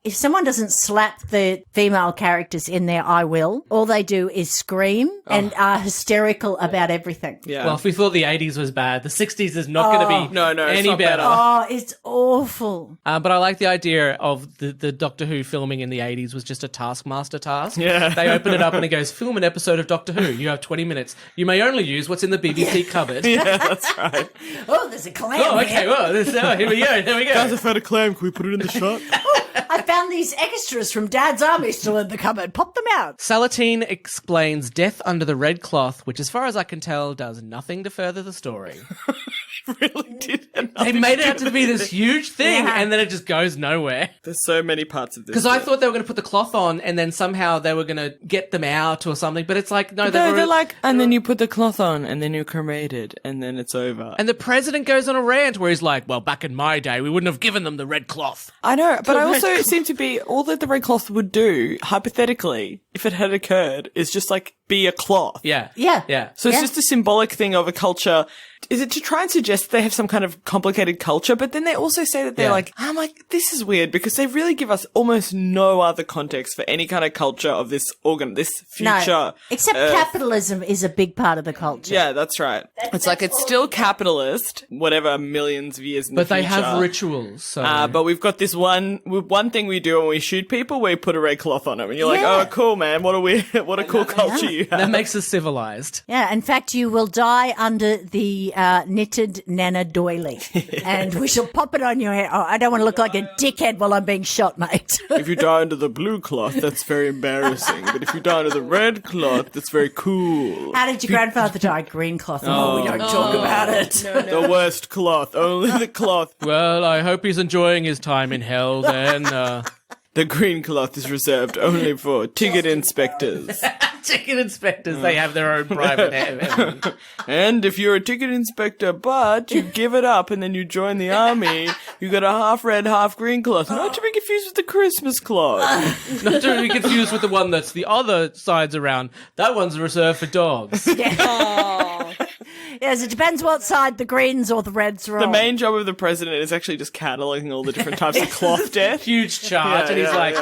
if someone doesn't slap the female characters in there, I will. All they do is scream and are hysterical about everything. Yeah. Well, if we thought the 80s was bad, the 60s is not going to be it's any not better. Oh, it's awful. But I like the idea of the Doctor Who filming in the 80s was just a Taskmaster task. Yeah. They open it up and it goes, film an episode of Doctor Who. You have 20 minutes. You may only use what's in the BBC cupboard. Yeah, that's right. Oh, there's a clam. Oh, okay. Well, here we go. There we go. Guys, I found a clam. Can we put it in the shot? I found these extras from Dad's Army still in the cupboard. Pop them out. Salatine explains death under the red cloth, which as far as I can tell does nothing to further the story. Really did. They made it out to be this huge thing and then it just goes nowhere. There's so many parts of this. Because I thought they were going to put the cloth on and then somehow they were going to get them out or something, but it's like, no, they're like, and then you put the cloth on and then you're cremated and then it's over. And the president goes on a rant where he's like, well, back in my day, we wouldn't have given them the red cloth. I know, but I also seem to be, all that the red cloth would do, hypothetically, if it had occurred, is just like be a cloth. Yeah. Yeah. Yeah. So it's just a symbolic thing of a culture. Is it to try and suggest they have some kind of complicated culture? But then they also say that they're like, I'm like, this is weird because they really give us almost no other context for any kind of culture of this this future. No, except capitalism is a big part of the culture. Yeah, that's right. It's like, it's still capitalist, whatever millions of years in the But they future. have rituals. So. But we've got this one thing we do when we shoot people, we put a red cloth on them. And you're like, oh, cool, man. What a cool culture you you That have. makes us civilized. Yeah, in fact, you will die under the knitted Nana doily, and we shall pop it on your head. Oh, I don't want to look like a dickhead while I'm being shot, mate. If you die under the blue cloth, that's very embarrassing. But if you die under the red cloth, that's very cool. How did your grandfather die? Green cloth. Oh, we don't talk about it. The worst cloth, only the cloth. Well, I hope he's enjoying his time in hell then. The green cloth is reserved only for ticket inspectors. Ticket inspectors, they have their own private heaven. And if you're a ticket inspector, but you give it up and then you join the army, you got a half red, half green cloth. Not to be confused with the Christmas cloth. Not to be confused with the one that's the other sides around. That one's reserved for dogs. Yes, it depends what side the greens or the reds are The on. main job of the president is actually just cataloging all the different types of cloth death. Huge chart, and he's like,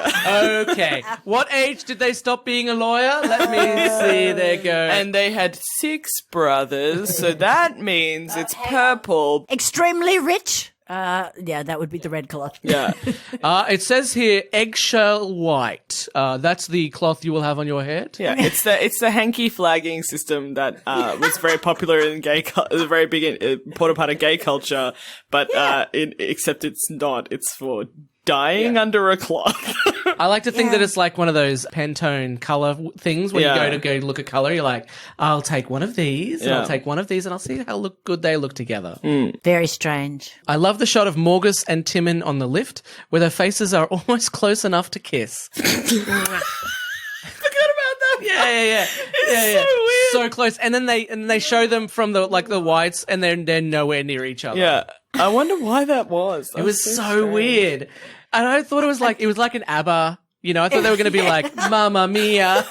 okay, what age did they stop being a lawyer? Let me see, there you go. And they had 6 brothers, so that means it's purple. Extremely rich. Yeah, that would be the red cloth. Yeah. It says here, eggshell white. That's the cloth you will have on your head? Yeah, it's the hanky flagging system that was very popular in very big in part of gay culture, but except it's not. It's for dying under a cloth. I like to think that it's like one of those Pantone color things when you go look at color. You're like, I'll take one of these, and I'll take one of these, and I'll see how good they look together. Very strange. I love the shot of Morgus and Timon on the lift, where their faces are almost close enough to kiss. Forgot about that. Yeah. So weird. So close, and then they show them from the wides, and they're nowhere near each other. Yeah. I wonder why that was. It was so weird. And I thought it was like an ABBA. You know, I thought they were going to be like, Mamma Mia.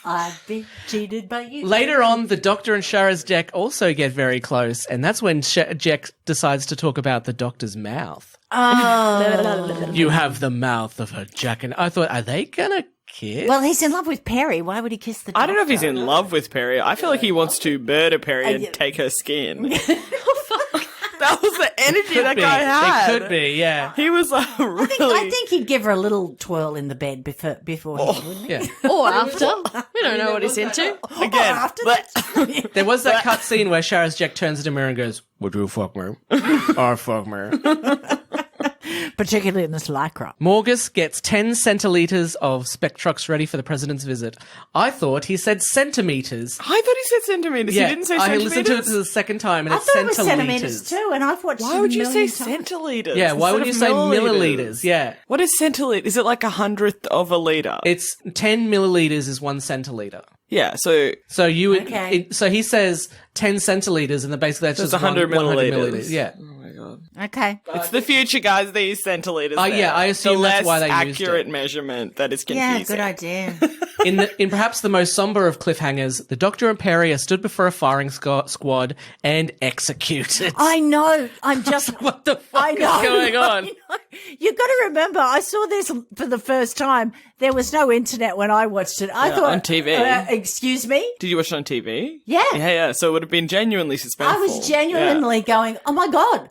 I've been cheated by you. Later on, the Doctor and Jack also get very close, and that's when Jack decides to talk about the Doctor's mouth. Oh. You have the mouth of a Jack, and I thought, are they going to kiss? Well, he's in love with Perry. Why would he kiss the doctor? I don't know if he's in love with Perry. I feel like he wants to murder Perry and take her skin. That was the energy that guy had. It could be, yeah. He was like really... I think he'd give her a little twirl in the bed before he wouldn't he? Yeah. Or after. We don't know what he's into. Again, after that. There was that cut scene where Jack turns to the mirror and goes, would you fuck me? Or fuck me? Particularly in this lycra. Morgus gets 10 centilitres of Spectrux ready for the president's visit. I thought he said centimetres. I thought he said centimeters. Yeah, He didn't say I centimeters. listened to it the second time, and I it's thought it was centilitres. centimetres too, and I've watched Why it would you say a million times. centiliters? Yeah, why would you instead say of milliliters? Yeah. What is centiliter? Is it like 100th of a liter? It's 10 millilitres is 1 centilitre. Yeah, so So you would, Okay. so he says 10 centilitres, and then basically that's it's just 100 milliliters. milliliters. Yeah. Oh my god. Okay. It's the future, guys. They use centiliters. Yeah, I assume the that's why less they used accurate it. measurement that is confusing. Yeah, good idea. In perhaps the most somber of cliffhangers, the Doctor and Perry are stood before a firing squad and executed. I know. I'm just. What the fuck I is know. going on? I know. You've got to remember, I saw this for the first time. There was no internet when I watched it. I thought on TV. Excuse me. Did you watch it on TV? Yeah. Yeah. So it would have been genuinely suspenseful. I was genuinely going, oh my god,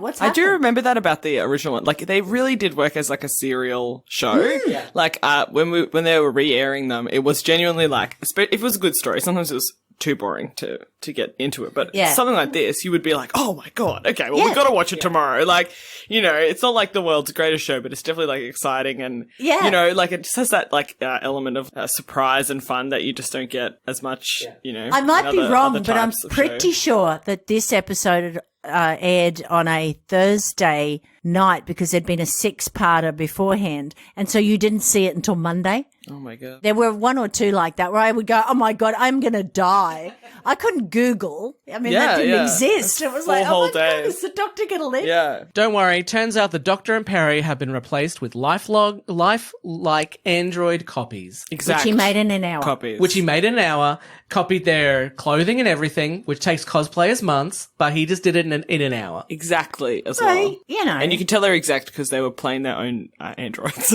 what's I happening? do remember that about the original one. Like, they really did work as like a serial show. Like, when they were re-airing them, it was genuinely like, if it was a good story, sometimes it was too boring to get into it. But Yeah. something like this, you would be like, oh my god, okay, well, Yeah. we've got to watch it tomorrow. Like, you know, it's not like the world's greatest show, but it's definitely like exciting and, Yeah. you know, like it just has that like element of surprise and fun that you just don't get as much, you know. I might in be other wrong, but I'm types of pretty shows. sure that this episode aired on a Thursday night because there'd been a 6-parter beforehand. And so you didn't see it until Monday. Oh my god. There were 1 or 2 like that where I would go, oh my God, I'm going to die. I couldn't Google. I mean, that didn't exist. It was like, whole oh my God, days. is the doctor going to live? Yeah. Don't worry, turns out the Doctor and Perry have been replaced with lifelike android copies, Exact. Which he made in an hour. copies. which he made in an hour, copied their clothing and everything, which takes cosplayers months, but he just did it in an hour. Exactly as So, well. you know. And you can tell they're exact because they were playing their own androids.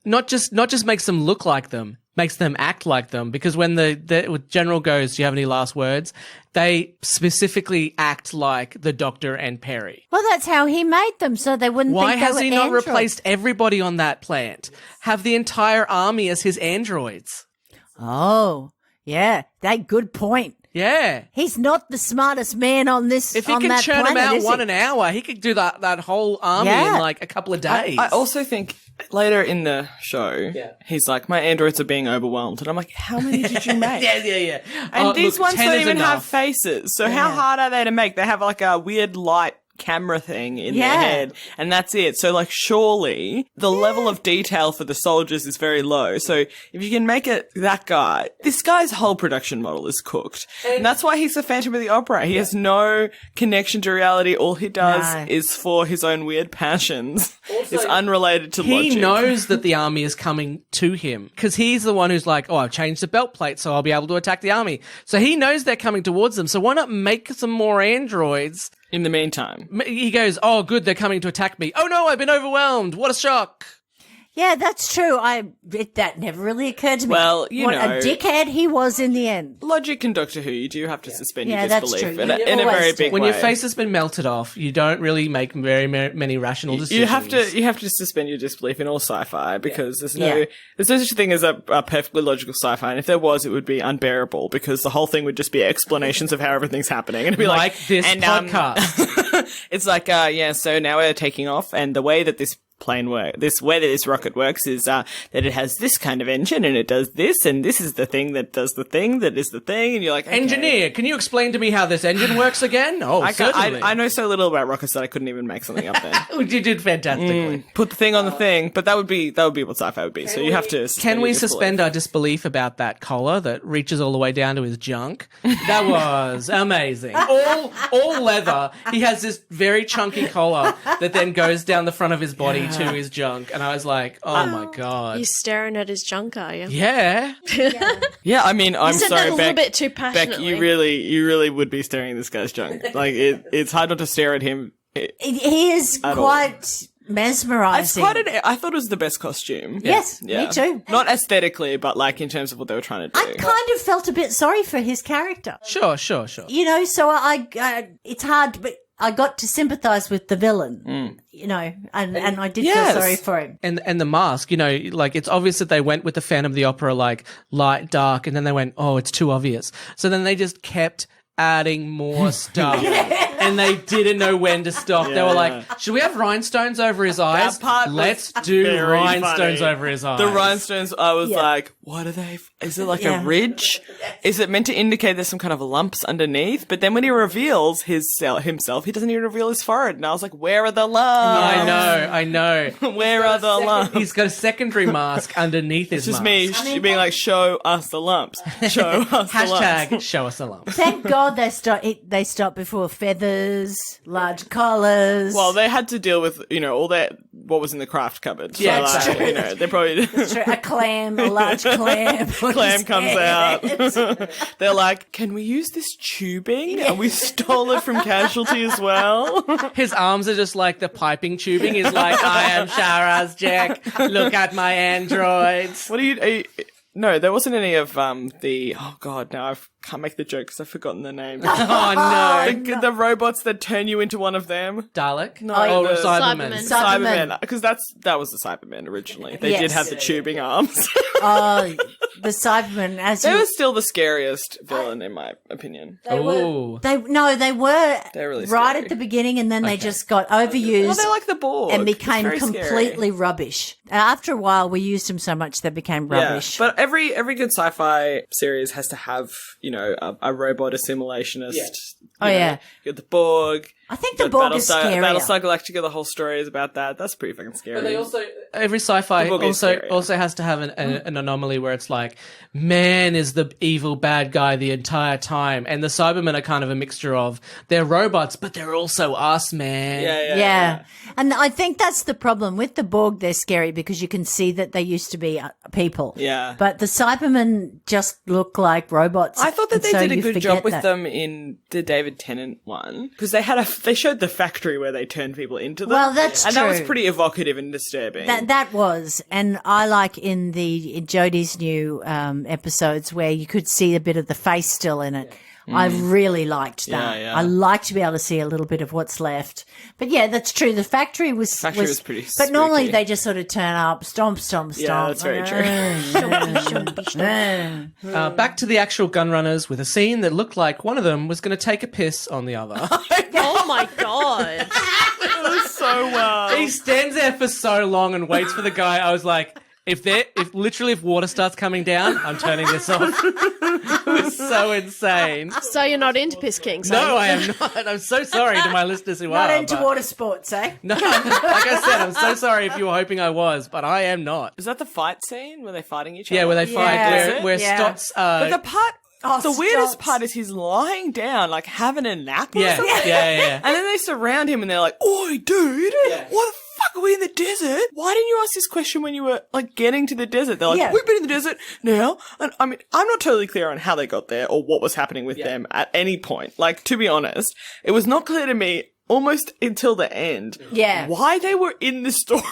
Not just makes them look like them, makes them act like them, because when the general goes, do you have any last words? They specifically act like the Doctor and Perry. Well, that's how he made them, so they wouldn't Why think they has were he not androids. replaced everybody on that plant? Have the entire army as his androids. Oh, yeah. Good point. Yeah. He's not the smartest man on this. If he on can that churn them planet, out is one he? an hour, he could do that whole army Yeah. in like a couple of days. I also think later in the show, he's like, my androids are being overwhelmed. And I'm like, how many did you make? yeah. And these look, ones 10 don't is even have enough. faces. So how hard are they to make? They have like a weird light camera thing in their head, and that's it. So like surely the level of detail for the soldiers is very low. So if you can make it that guy, this guy's whole production model is cooked. And that's why he's the Phantom of the Opera. He has no connection to reality. All he does is for his own weird passions. It's unrelated to logic. He knows that the army is coming to him because he's the one who's like, oh, I've changed the belt plate so I'll be able to attack the army. So he knows they're coming towards them. So why not make some more androids? In the meantime. He goes, oh, good, they're coming to attack me. Oh, no, I've been overwhelmed. What a shock. Yeah, that's true. That never really occurred to me. Well, you what know. a dickhead he was in the end. Logic and Doctor Who, you do have to suspend your Yeah, that's disbelief true. in a You very always do. big When way. your face has been melted off, you don't really make very many rational decisions. You have to suspend your disbelief in all sci-fi because there's no such thing as a perfectly logical sci-fi, and if there was, it would be unbearable because the whole thing would just be explanations of how everything's happening, and it'd be like this podcast. It's like so now we're taking off, and the way that this this rocket works is that it has this kind of engine and it does this, and this is the thing that does the thing that is the thing, and you're like, okay. Engineer, can you explain to me how this engine works again? Oh, certainly. I know so little about rockets that I couldn't even make something up there. You did fantastically. Put the thing on the thing, but that would be what sci-fi would be. So you have to. Can we suspend our disbelief about that collar that reaches all the way down to his junk? That was amazing. All leather. He has this very chunky collar that then goes down the front of his body to his junk, and I was like, oh my god. You're staring at his junk, are you? Yeah. Yeah, I mean, I'm said sorry, that a little Beck. bit too Beck, passionately. you really would be staring at this guy's junk. Like it's hard not to stare at him. He is At quite It's mesmerizing. I thought it was the best costume. Yes, Yeah. me too. Not aesthetically, but like in terms of what they were trying to do. I kind of felt a bit sorry for his character. Sure. You know, so it's hard, but I got to sympathize with the villain, you know, and I did Yes. feel sorry for him. And the mask, you know, like it's obvious that they went with the Phantom of the Opera, like light, dark, and then they went, oh, it's too obvious. So then they just kept adding more stuff. And they didn't know when to stop. They were like, should we have rhinestones over his eyes? That part was Let's do very rhinestones funny. over his eyes. The rhinestones, I was like, what are they? Is it like a ridge? Is it meant to indicate there's some kind of lumps underneath? But then when he reveals himself, he doesn't even reveal his forehead. And I was like, where are the lumps? I know. Where are the lumps? He's got a secondary mask underneath his It's just mask. me being like, show us the lumps. Show us the lumps. Hashtag show us a lump. Thank God they stopped before feathers, large collars. Well, they had to deal with, you know, all that, what was in the craft cupboard. So, Yeah, like, exactly. you know, they probably... a clam, a large clam. Clam comes out. They're like, can we use this tubing? And we stole it from Casualty as well. His arms are just like the piping tubing. He's like, I am Sharaz Jack. Look at my androids. What are you no, there wasn't any of oh god, now I can't make the joke because I've forgotten the name. Oh no. The robots that turn you into one of them. Dalek? No, Oh, the Cybermen. Cybermen. Because that was the Cybermen originally. They did Yes. have the tubing arms. Oh, the Cybermen, as They you were still the scariest villain in my opinion. Ooh. they were They're really right scary. at the beginning, and then they just got overused. Well, they're like the Borg. and It's became very completely scary. rubbish. After a while, we used them so much they became rubbish. Yeah, but every good sci-fi series has to have, you know, a robot assimilationist. Oh, you know. yeah. You got the Borg. I think the Borg is scarier. Battlestar Galactica, the whole story is about that. That's pretty fucking scary. But they also every sci-fi The book is scary, also has to have an anomaly where it's like man is the evil bad guy the entire time, and the Cybermen are kind of a mixture of they're robots but they're also us, man. Yeah. And I think that's the problem with the Borg. They're scary because you can see that they used to be people. Yeah. But the Cybermen just look like robots. I thought that and they so did a you good forget job with that. them in the David Tennant one because they showed the factory where they turned people into them. Well, that's and that was true. pretty evocative and disturbing. That was, and I like in Jodie's new episodes where you could see a bit of the face still in it. I really liked that. Yeah, yeah. I like to be able to see a little bit of what's left. But yeah, that's true. The factory was pretty But normally spooky. they just sort of turn up, stomp, stomp, stomp. Yeah, that's very true. Back to the actual gun runners with a scene that looked like one of them was going to take a piss on the other. Oh my god. So He stands there for so long and waits for the guy. I was like, if water starts coming down, I'm turning this off. It was so insane. So you're not into piss kings? No, I am not. I'm so sorry to my listeners who Not are. into but- water sports, eh? No, like I said, I'm so sorry if you were hoping I was, but I am not. is that the fight scene where they're fighting each other? Yeah, where they fight, Yeah. where Yeah. Stott's. But the part, Oh, the weirdest Stotts. part is he's lying down, like having a nap or yeah, something. yeah. And then they surround him and they're like, "Oi, dude, what the fuck are we in the desert? Why didn't you ask this question when you were like getting to the desert?" They're like, Yeah. "We've been in the desert now." And I mean, I'm not totally clear on how they got there or what was happening with them at any point. Like, to be honest, it was not clear to me almost until the end Yeah. why they were in the story.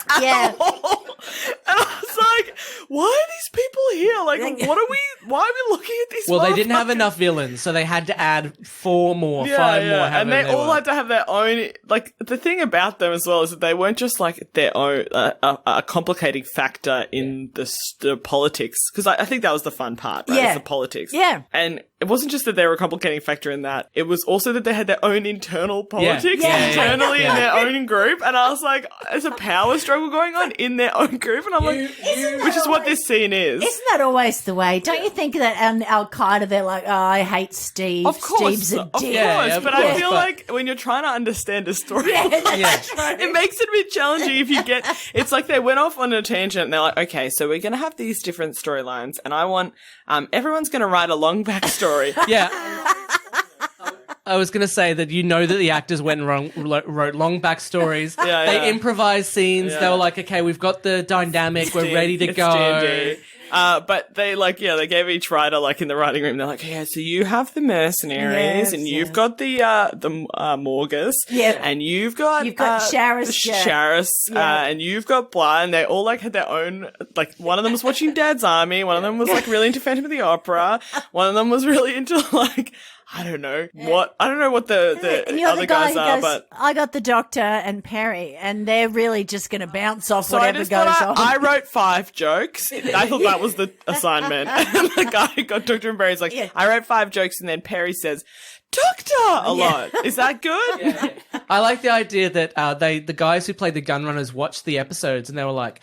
at Yeah. all. And I was like, why are these people here? Like, why are we looking at these Well, they didn't have motherfuckers? enough villains, so they had to add 4 more, 5 more. And they however all were. had to have their own. Like, the thing about them as well is that they weren't just like their own a complicating factor in the politics. Because I think that was the fun part, right? Yeah. Is the politics. Yeah. And it wasn't just that they were a complicating factor in that; it was also that they had their own internal politics Yeah. internally Yeah. in their own group. And I was like, there's a power struggle going on in their own group, and I'm like, which is what this scene is. Isn't that always the way? Don't you think that Al Qaeda, they're like, oh, I hate Steve. Of course, Steve's a of dick. course, Yeah, but of I course, feel but- like when you're trying to understand a story, Yeah. it makes it a bit challenging if you get. It's like they went off on a tangent and they're like, okay, so we're gonna have these different storylines, and I want everyone's gonna write a long backstory. Yeah. I was going to say that that the actors went and wrote long backstories. Yeah, they yeah. improvised scenes. Yeah. They were like, okay, we've got the dynamic. We're ready to It's go. D&D. But they they gave each writer like in the writing room. They're like, yeah, so you have the mercenaries, Yes, and you've yes. got the Morgus, Yeah. and you've got Sharis, the yeah. Sharis, Yeah. and you've got blah, and they all like had their own. Like one of them was watching Dad's Army, one of them was like really into Phantom of the Opera, one of them was really into like. I don't know what the And you're other the guy guys who are, goes, but I got the Doctor and Perry, and they're really just going to bounce off so I whatever just goes thought on. I wrote 5 jokes. I thought that was the assignment. And the guy who got Dr. and Perry's like, Yeah. I wrote 5 jokes, and then Perry says, Doctor a lot. Is that good? I like the idea that the guys who played the gunrunners watched the episodes and they were like,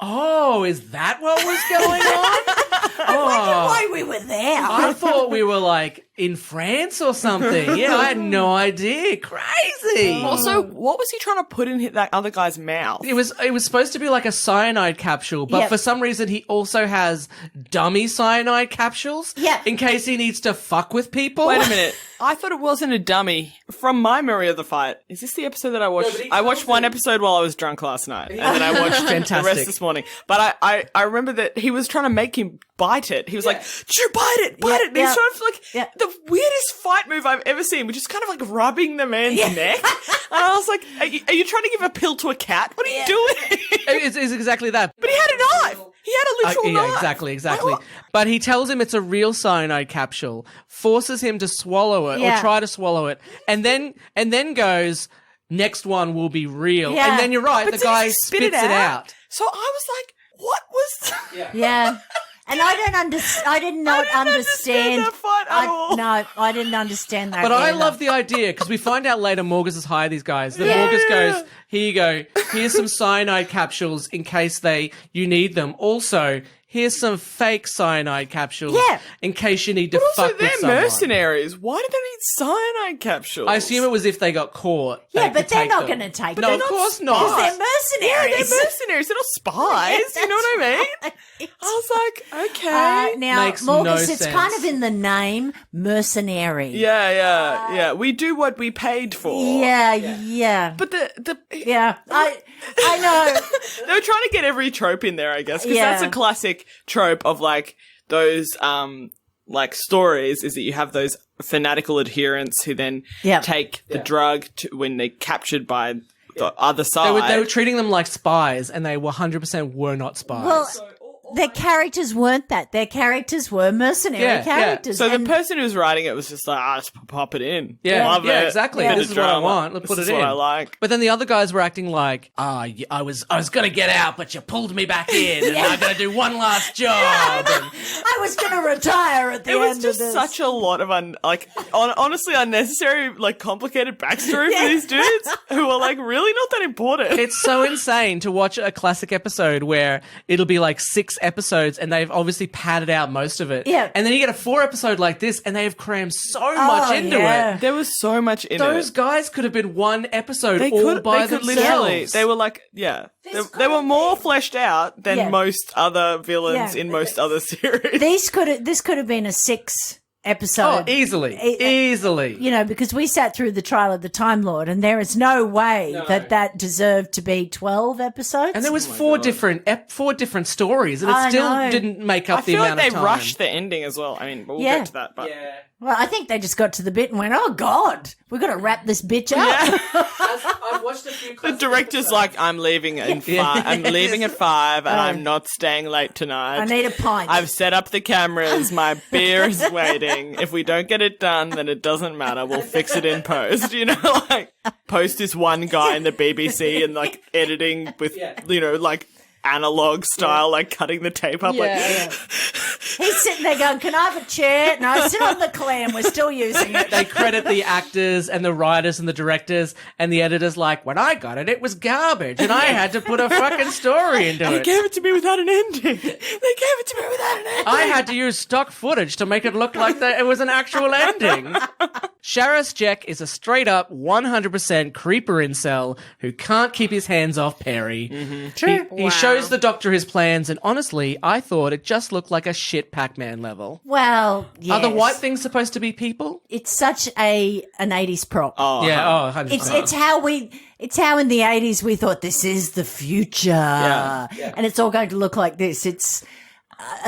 oh, is that what was going on? Oh, Why we were there? I thought we were like in France or something. Yeah, I had no idea. Crazy. Also, what was he trying to put in that other guy's mouth? It was supposed to be like a cyanide capsule, but Yep. for some reason he also has dummy cyanide capsules. Yeah. In case he needs to fuck with people. Wait a minute. I thought it wasn't a dummy. From my memory of the fight, is this the episode that I watched? but he I watched tells one him- episode while I was drunk last night, and then I watched the Fantastic. rest this morning. But I remember that he was trying to make him bite it. He was like, "You bite it, bite it." And he's yeah. trying to like Yeah. the weirdest fight move I've ever seen, which is kind of like rubbing the man's neck. And I was like, "Are you trying to give a pill to a cat? What are you doing?" It's exactly that. But he had a knife. He had a literal Yeah, knife. exactly. But he tells him it's a real cyanide capsule, forces him to swallow it Yeah. or try to swallow it, and then goes, next one will be real. Yeah. And then you're right, But the did he guy spit spits it out. So I was like, "What was?" Yeah. And I did not understand understand that fight at all. No, I didn't understand that. But I either. love the idea because we find out later Morgus has hired these guys. That Yeah. Morgus goes, here you go. Here's some cyanide capsules in case you need them. Also, here's some fake cyanide capsules Yeah. in case you need to Also, fuck with they're someone. mercenaries. Why did they need cyanide capsules? I assume it was if they got caught. Yeah, they but could they're take not them. going to take No, them. of course Because not. they're Yeah, mercenaries. they're mercenaries. They're not spies. You know what I mean? I was like, okay. Now, Makes Morgus, no it's sense. kind of in the name, mercenary. Yeah. We do what we paid for. Yeah. But the Yeah, I know. they were trying to get every trope in there, I guess, because Yeah. that's a classic trope of like those like stories is that you have those fanatical adherents who then Yeah. take the drug when they're captured by the other side. They were treating them like spies, and they 100% were not spies. Well, their characters weren't that. Their characters were mercenary characters. So the person who was writing it was just like, just pop it in. Yeah, Love it. exactly. Bit of This is what I drama. want. Let's put This it is in. what I like. But then the other guys were acting like, I was going to get out, but you pulled me back in, and I'm going to do one last job. And I was going to retire at the It end was of just this. such a lot of honestly unnecessary, like complicated backstory for these dudes who are like really not that important. it's so insane to watch a classic episode where it'll be like 6 episodes, and they've obviously padded out most of it. Yeah. And then you get a 4 episode like this, and they have crammed so much into it. There was so much in Those it. guys could have been one episode They all could, by they could themselves. literally. They were like, they were more fleshed out than most other villains in most other series. This could have been a 6 episode. Oh, easily. Easily. You know, because we sat through the trial of the Time Lord, and there is no way that deserved to be 12 episodes. And there was 4 different stories, and it I still know. didn't make up I the feel amount like of they time. rushed the ending as well. I mean, we'll get to that, but Well, I think they just got to the bit and went, "Oh God, we're going to wrap this bitch up." I've watched a few. the director's like, I'm leaving in 5. I'm leaving at 5, and I'm not staying late tonight. I need a pint. I've set up the cameras. My beer is waiting. If we don't get it done, then it doesn't matter. We'll fix it in post. You know, like post is one guy in the BBC and like editing with, like analog style, like cutting the tape up. He's sitting there going, "Can I have a chair?" No, sit on the clam. We're still using it. They credit the actors and the writers and the directors, and the editor's like, when I got it, it was garbage, and I had to put a fucking story into They it. gave it to me without an ending. They gave it to me without an ending. I had to use stock footage to make it look like it was an actual ending. Sharas Jek is a straight-up 100% creeper incel who can't keep his hands off Perry. True. He shows the Doctor his plans, and honestly, I thought it just looked like a shit Pac-Man level. Well, yes. Are the white things supposed to be people? It's such an 80s prop. Oh, Yeah, 100%. It's how in the 80s we thought this is the future. And it's all going to look like this. It's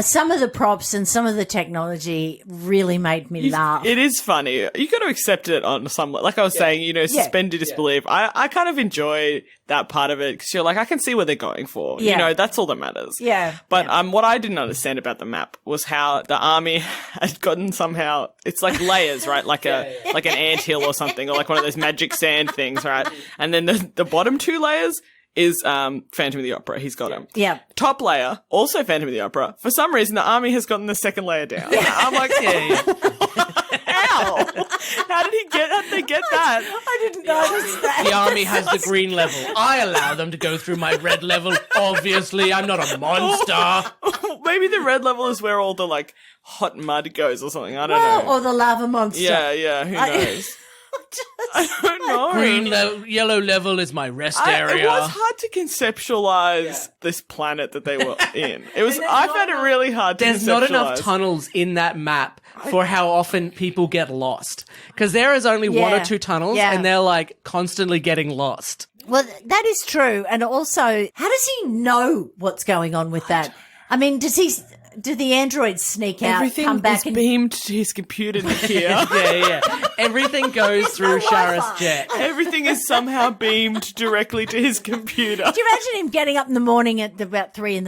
some of the props and some of the technology really made me laugh. It is funny. You got to accept it on some, like I was saying, suspend your disbelief. I kind of enjoy that part of it because you're like, I can see where they're going for. Yeah. You know, that's all that matters. Yeah. But what I didn't understand about the map was how the army had gotten somehow, it's like layers, right? Like like an anthill or something, or like one of those magic sand things, right? And then the bottom 2 layers is Phantom of the Opera. He's got him. Yeah. Top layer, also Phantom of the Opera. For some reason, the army has gotten the second layer down. I'm like, how? How did they get that? I didn't notice that. The army has the green level. I allow them to go through my red level. Obviously, I'm not a monster. Maybe the red level is where all the like hot mud goes or something. I don't know. Or the lava monster. Yeah, who knows? I don't know. Yellow level is my rest It area. was hard to conceptualize this planet that they were in. I found it really hard to There's not enough conceptualize. tunnels in that map for how often people get lost. Because there is only 1 or 2 tunnels, and they're like constantly getting lost. Well, that is true. And also, how does he know what's going on with that? I mean, do the androids sneak out, Everything come back is and beamed to his computer, Nicchia. Yeah. Everything goes through Sharas Jet. Everything is somehow beamed directly to his computer. Do you imagine him getting up in the morning at about 3 a.m,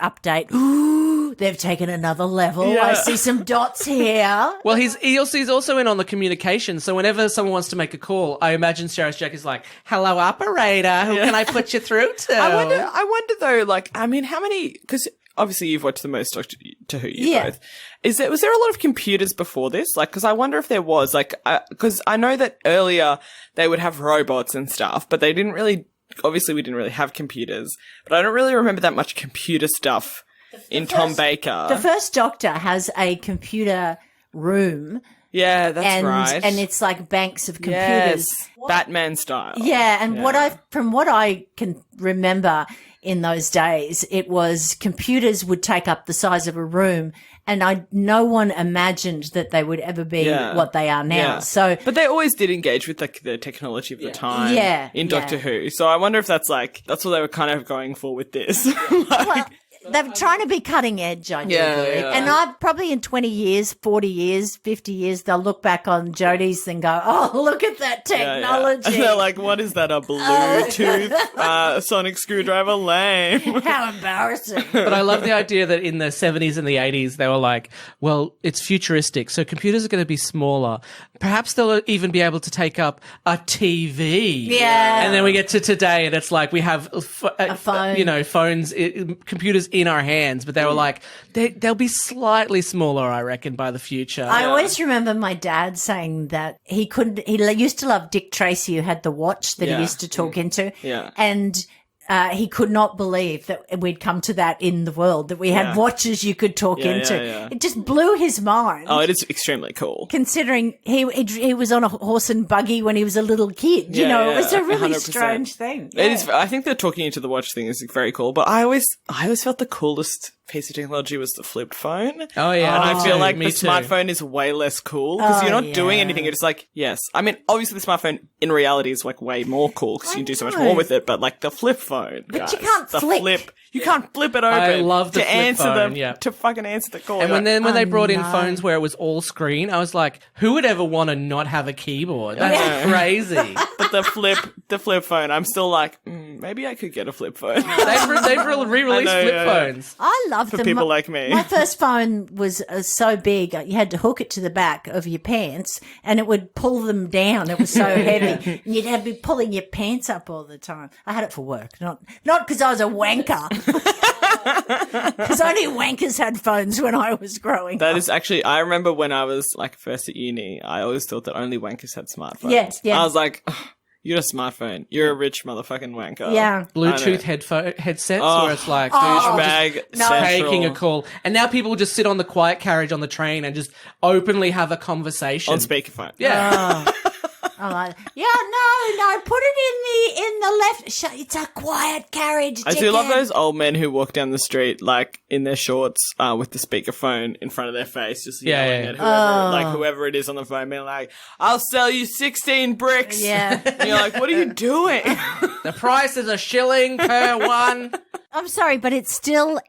update? Ooh, they've taken another level. Yeah. I see some dots here. Well, he's also in on the communication. So whenever someone wants to make a call, I imagine Sharas Jet is like, "Hello, operator. Who can I put you through to?" I wonder though, like, I mean, how many, because obviously you've watched the most Doctor Who, both. Was there a lot of computers before this? Like, because I wonder if there was, like, because I know that earlier they would have robots and stuff, but they didn't really, obviously we didn't really have computers, but I don't really remember that much computer stuff in Tom Baker. The first Doctor has a computer room. Yeah, that's right. And it's like banks of computers. Yes, Batman style. Yeah, and from what I can remember in those days, it was computers would take up the size of a room, and no one imagined that they would ever be what they are now. Yeah. So, but they always did engage with like the technology of the time in Doctor Who. So I wonder if that's what they were kind of going for with this. well, They're trying to be cutting edge, I do believe. yeah. And I probably in 20 years, 40 years, 50 years, they'll look back on Jodie's and go, oh, look at that technology. And they're like, what is that, a Bluetooth sonic screwdriver? Lame. How embarrassing. But I love the idea that in the 70s and the 80s, they were like, well, it's futuristic, so computers are going to be smaller. Perhaps they'll even be able to take up a TV. Yeah. And then we get to today, and it's like we have A phone. phones, computers in our hands. But they were like, they'll be slightly smaller, I reckon, by the future. I always remember my dad saying that he used to love Dick Tracy, who had the watch that he used to talk into. Yeah. And he could not believe that we'd come to that in the world, that we had watches you could talk into. yeah. It just blew his mind. Oh, it is extremely cool. Considering he was on a horse and buggy when he was a little kid. You know, it was a really 100%. strange thing. It is. I think that talking into the watch thing is very cool, but I always felt the coolest piece of technology was the flipped phone. Oh, yeah. And I feel like Me the too. smartphone is way less cool because you're not doing yeah. anything. You're just like, yes. I mean, obviously the smartphone in reality is like way more cool because you can do so much know. more with it, but like the flip phone, But guys, you can't the flick. You can't flip it open. I love the to flip answer phone, to fucking answer the call. And You're when like, they brought in no. phones where it was all screen, I was like, who would ever want to not have a keyboard? That's crazy. but the flip phone, I'm still like, maybe I could get a flip phone. They've re-released I know, flip yeah. phones. I love For them. people like me. My first phone was so big, you had to hook it to the back of your pants and it would pull them down. It was so heavy. And you'd have to be pulling your pants up all the time. I had it for work, not because I was a wanker. Because only wankers had phones when I was growing That up. is actually, I remember when I was like first at uni, I always thought that only wankers had smartphones. Yes, yeah. I was like, "Ugh, you're a smartphone. You're a rich motherfucking wanker. Yeah. Bluetooth headsets where it's like Douchebag taking a central. call. And now people just sit on the quiet carriage on the train and just openly have a conversation. On speakerphone. Yeah. I'm like, no, put it in the left. It's a quiet carriage. I do love dickhead. those old men who walk down the street like in their shorts with the speakerphone in front of their face, just yelling at whoever it is on the phone, being like, "I'll sell you 16 bricks." Yeah. And you're like, "What are you doing?" The price is $1 per one. I'm sorry, but it still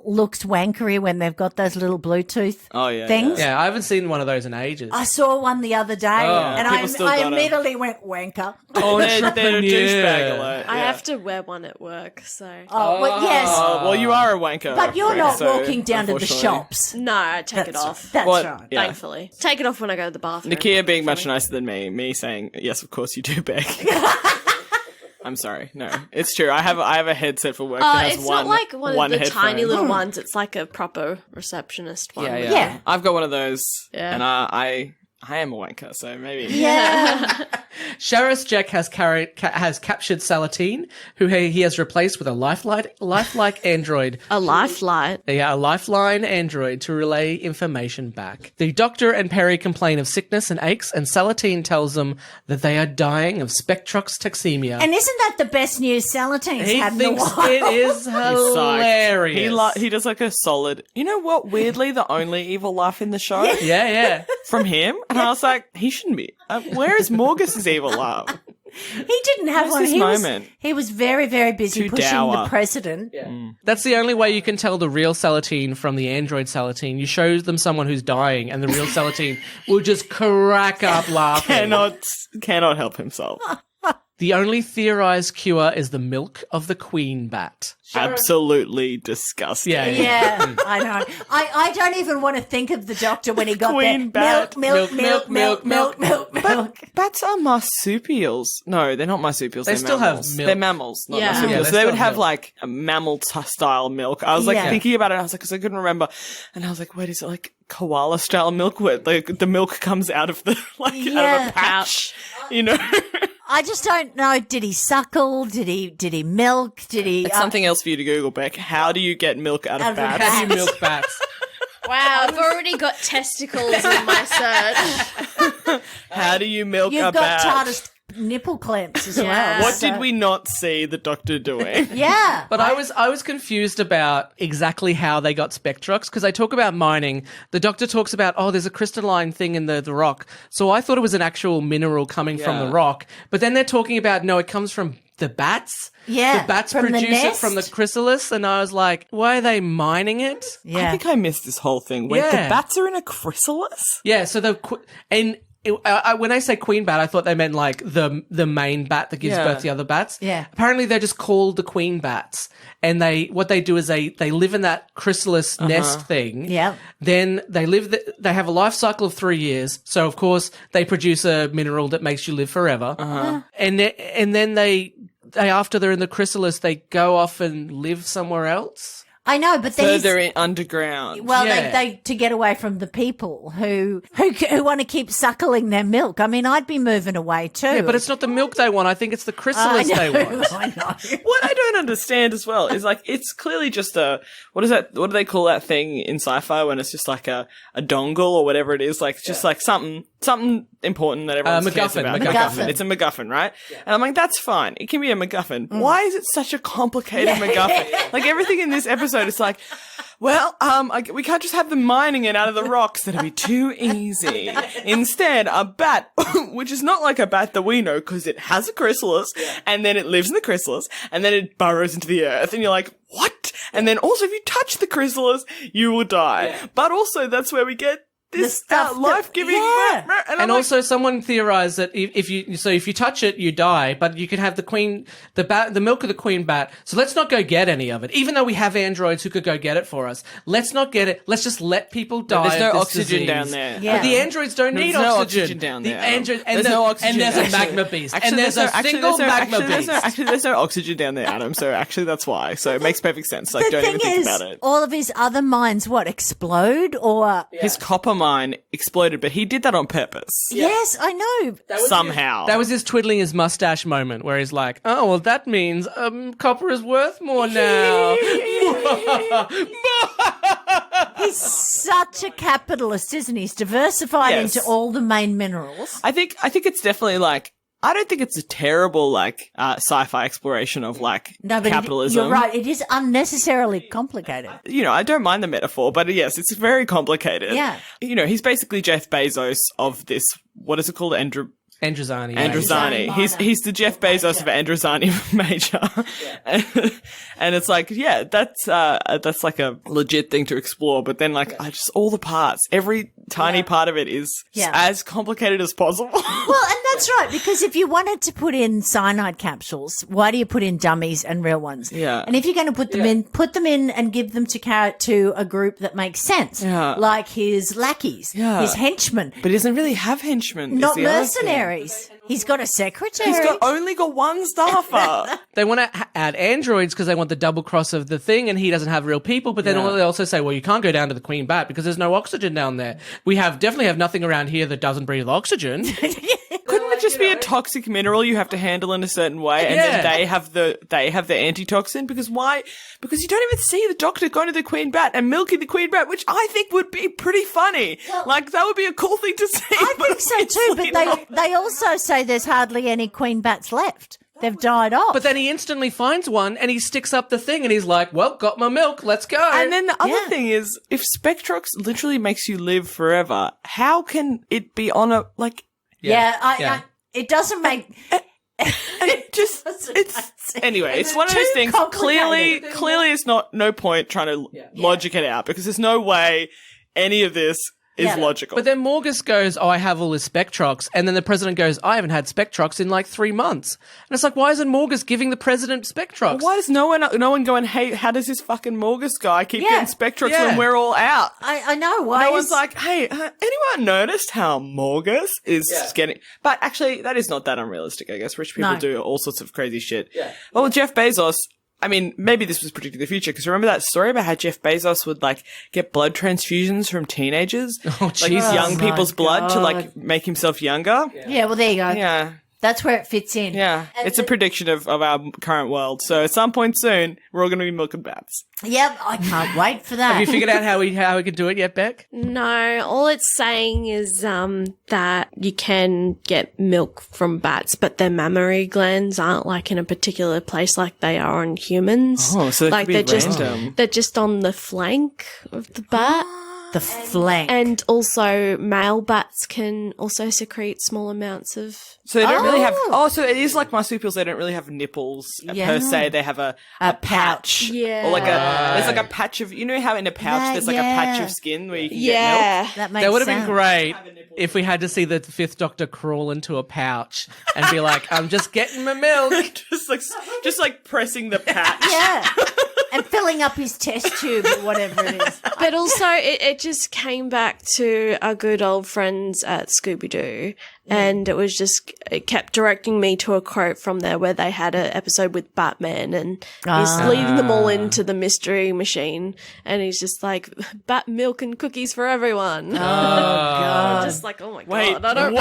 looks wankery when they've got those little Bluetooth things. Yeah, I haven't seen one of those in ages. I saw one the other day, and people still I got 'em. immediately went wanker. they're a douchebag alert. I yeah. have to wear one at work, so. Oh, well, yes, Well, you are a wanker. but you're not so, walking down to the unfortunately. shops. No, I take it off. That's What- right. Yeah. Thankfully. Take it off when I go to the bathroom. Nicchia being much nicer than me saying, yes, of course you do, Beck. I'm sorry. No, it's true. I have a headset for work that has it's one not like one of the headphone. tiny little ones. It's like a proper receptionist one. Yeah, Yeah. I've got one of those, Yeah. and I am a wanker, so maybe. Yeah. Sheriff Jack has captured Salatine, who he has replaced with a lifelike android. A lifeline. Yeah, a lifeline android to relay information back. The Doctor and Perry complain of sickness and aches, and Salatine tells them that they are dying of spectroxtoxemia. And isn't that the best news Salatine's He had in a thinks while? it is He's psyched. hilarious. He does like a solid. You know what? Weirdly, the only evil laugh in the show yeah. from him, and I was like, he shouldn't be. Where is Morgus's evil laugh? He didn't have Where's one. this moment? He was very, very busy Too pushing dour. the president. That's the only way you can tell the real Salatine from the android Salatine. You show them someone who's dying, and the real Salatine will just crack up laughing. Cannot help himself. The only theorized cure is the milk of the queen bat. Absolutely disgusting. Yeah. Yeah, I know. I don't even want to think of the Doctor when he got Queen there. bat. Milk. Bats are marsupials. No, they're not marsupials. They They're still have mammals. milk. They're mammals, not Yeah. marsupials. Yeah, so they they would still have have like a mammal-style milk. I was like Yeah. thinking about it. And I was like, because I couldn't remember, and I was like, wait, is it like koala-style milk where like the milk comes out of the out Yeah. of a pouch? You know, I just don't know. Did he suckle? Did he milk? Did he? it's something else for you to Google, Beck. How do you get milk out Out of of a bats? How do you milk bats? Wow, I've already got testicles in my search. How do you milk You've a got bat? TARDIS nipple clamps as well. What so- did we not see the Doctor doing? Yeah, But I was confused about exactly how they got Spectrox, because they talk about mining. The Doctor talks about, there's a crystalline thing in the rock. So I thought it was an actual mineral coming from Yeah. the rock. But then they're talking about, no, it comes from the bats. Yeah, The bats from the produce it nest. from the chrysalis, and I was like, why are they mining it? Yeah. I think I missed this whole thing. Wait, Yeah. the bats are in a chrysalis? Yeah, so when I say queen bat, I thought they meant like the main bat that gives Yeah. birth to the other bats. Yeah. Apparently, they're just called the queen bats, and what they do is they live in that chrysalis nest thing. Yeah. Then they they have a life cycle of 3 years. So of course they produce a mineral that makes you live forever. And then they after they're in the chrysalis, they go off and live somewhere else. I know, but then Further underground. well, Yeah. they to get away from the people who want to keep suckling their milk. I mean, I'd be moving away too. Yeah, but it's not the milk they want. I think it's the chrysalis they want. I know. What I don't understand as well is like it's clearly just what is that? What do they call that thing in sci-fi when it's just like a dongle or whatever it is? Like it's just like something important that everyone cares MacGuffin, about. MacGuffin. It's a MacGuffin, right? And I'm like, that's fine. It can be a MacGuffin. Why is it such a complicated MacGuffin? Like everything in this episode is like, well, we can't just have them mining it out of the rocks. That'd be too easy. Instead, a bat, which is not like a bat that we know because it has a chrysalis and then it lives in the chrysalis and then it burrows into the earth and you're like, what? And then also if you touch the chrysalis, you will die. But also that's where we get this stuff that- life-giving. yeah. And And also, someone theorized that if you touch it, you die. But you could have the milk of the queen bat. So let's not go get any of it, even though we have androids who could go get it for us. Let's not get it. Let's just let people die. there's no of this oxygen disease. down there. Yeah. But the androids don't need There's no oxygen. oxygen down The there. android, and, There's the- no oxygen. and there's a Actually- magma beast. Actually, And there's a single magma beast. There's no oxygen down there, Adam. So actually, that's why. So it makes perfect sense. Like, The don't even thing think is, about it. all of his other mines, explode or? His copper mine exploded, but he did that on purpose. Yes, I know. Somehow. That was his twiddling his mustache moment where he's like, oh, well, that means copper is worth more now. He's such a capitalist, isn't he? He's diversified Yes. into all the main minerals. I think it's definitely like, I don't think it's a terrible like sci-fi exploration of like No, but capitalism. you're right. It is unnecessarily complicated. You know, I don't mind the metaphor, but yes, it's very complicated. Yeah. You know, he's basically Jeff Bezos of this, what is it called? Androzani. Androzani Androzani. minor. He's the Jeff Bezos of Androzani major. And it's like, yeah, that's like a legit thing to explore. But then like, I just, all the parts, every tiny part of it is Yeah. as complicated as possible. Well, and that's right, because if you wanted to put in cyanide capsules, why do you put in dummies and real ones? Yeah. And if you're going to put them in and give them to a group that makes sense. Yeah. Like his lackeys, Yeah. his henchmen, But he doesn't really have henchmen. is not the other thing. mercenaries. He's got a secretary. He's only got one staffer. They want to add androids because they want the double cross of the thing, and he doesn't have real people. But then they also say, well, you can't go down to the Queen Bat because there's no oxygen down there. We definitely have nothing around here that doesn't breathe oxygen. Couldn't it just be a toxic mineral you have to handle in a certain way, and then they have the antitoxin? Because why? Because you don't even see the doctor going to the Queen Bat and milking the Queen Bat, which I think would be pretty funny. Like that would be a cool thing to see. I think so too, but they also say there's hardly any queen bats left. They've died off. But then he instantly finds one and he sticks up the thing and he's like, well, got my milk, let's go. And then the other Yeah. thing is, if Spectrox literally makes you live forever, how can it be on a like? I it doesn't make. It just anyway. It's one of those too things. complicated. Clearly, it's no point trying to logic it out because there's no way any of this is Yeah. logical. But then Morgus goes, oh, I have all this Spectrox. And then the president goes, I haven't had Spectrox in like 3 months. And it's like, why isn't Morgus giving the president Spectrox? Why does no one going, hey, how does this fucking Morgus guy keep Yeah. getting Spectrox Yeah. when we're all out? I know why. No one's like, hey, anyone noticed how Morgus is getting... But actually, that is not that unrealistic, I guess. Rich people No. do all sorts of crazy shit. Yeah. Well, Jeff Bezos... I mean, maybe this was predicting the future, because remember that story about how Jeff Bezos would, like, get blood transfusions from teenagers? Oh, Like, Jesus. young my people's blood to, God. like, make himself younger? Yeah, well, there you go. Yeah. That's where it fits in. Yeah. And It's a prediction of our current world. So at some point soon, we're all going to be milking bats. Yep, I can't wait for that. Have you figured out how we can do it yet, Beck? No, all it's saying is that you can get milk from bats, but their mammary glands aren't like in a particular place like they are on humans. Oh, so it like could be they're random. they're just on the flank of the bat. the flank. And also, male bats can also secrete small amounts of. So they don't really have. Oh, so it is like marsupials. They don't really have nipples per se. They have a patch. Yeah. Or like there's like a patch of. You know how in a pouch there's like a patch of skin where you can get milk. That makes That would have been sense. great if we had to see the Fifth Doctor crawl into a pouch and be like, "I'm just getting my milk." just like pressing the patch. Yeah. And filling up his test tube or whatever it is. But also, it just came back to our good old friends at Scooby-Doo. And it kept directing me to a quote from there where they had an episode with Batman and he's leading them all into the mystery machine. And he's just like, bat milk and cookies for everyone. Oh, God. Just like, oh my Wait, God.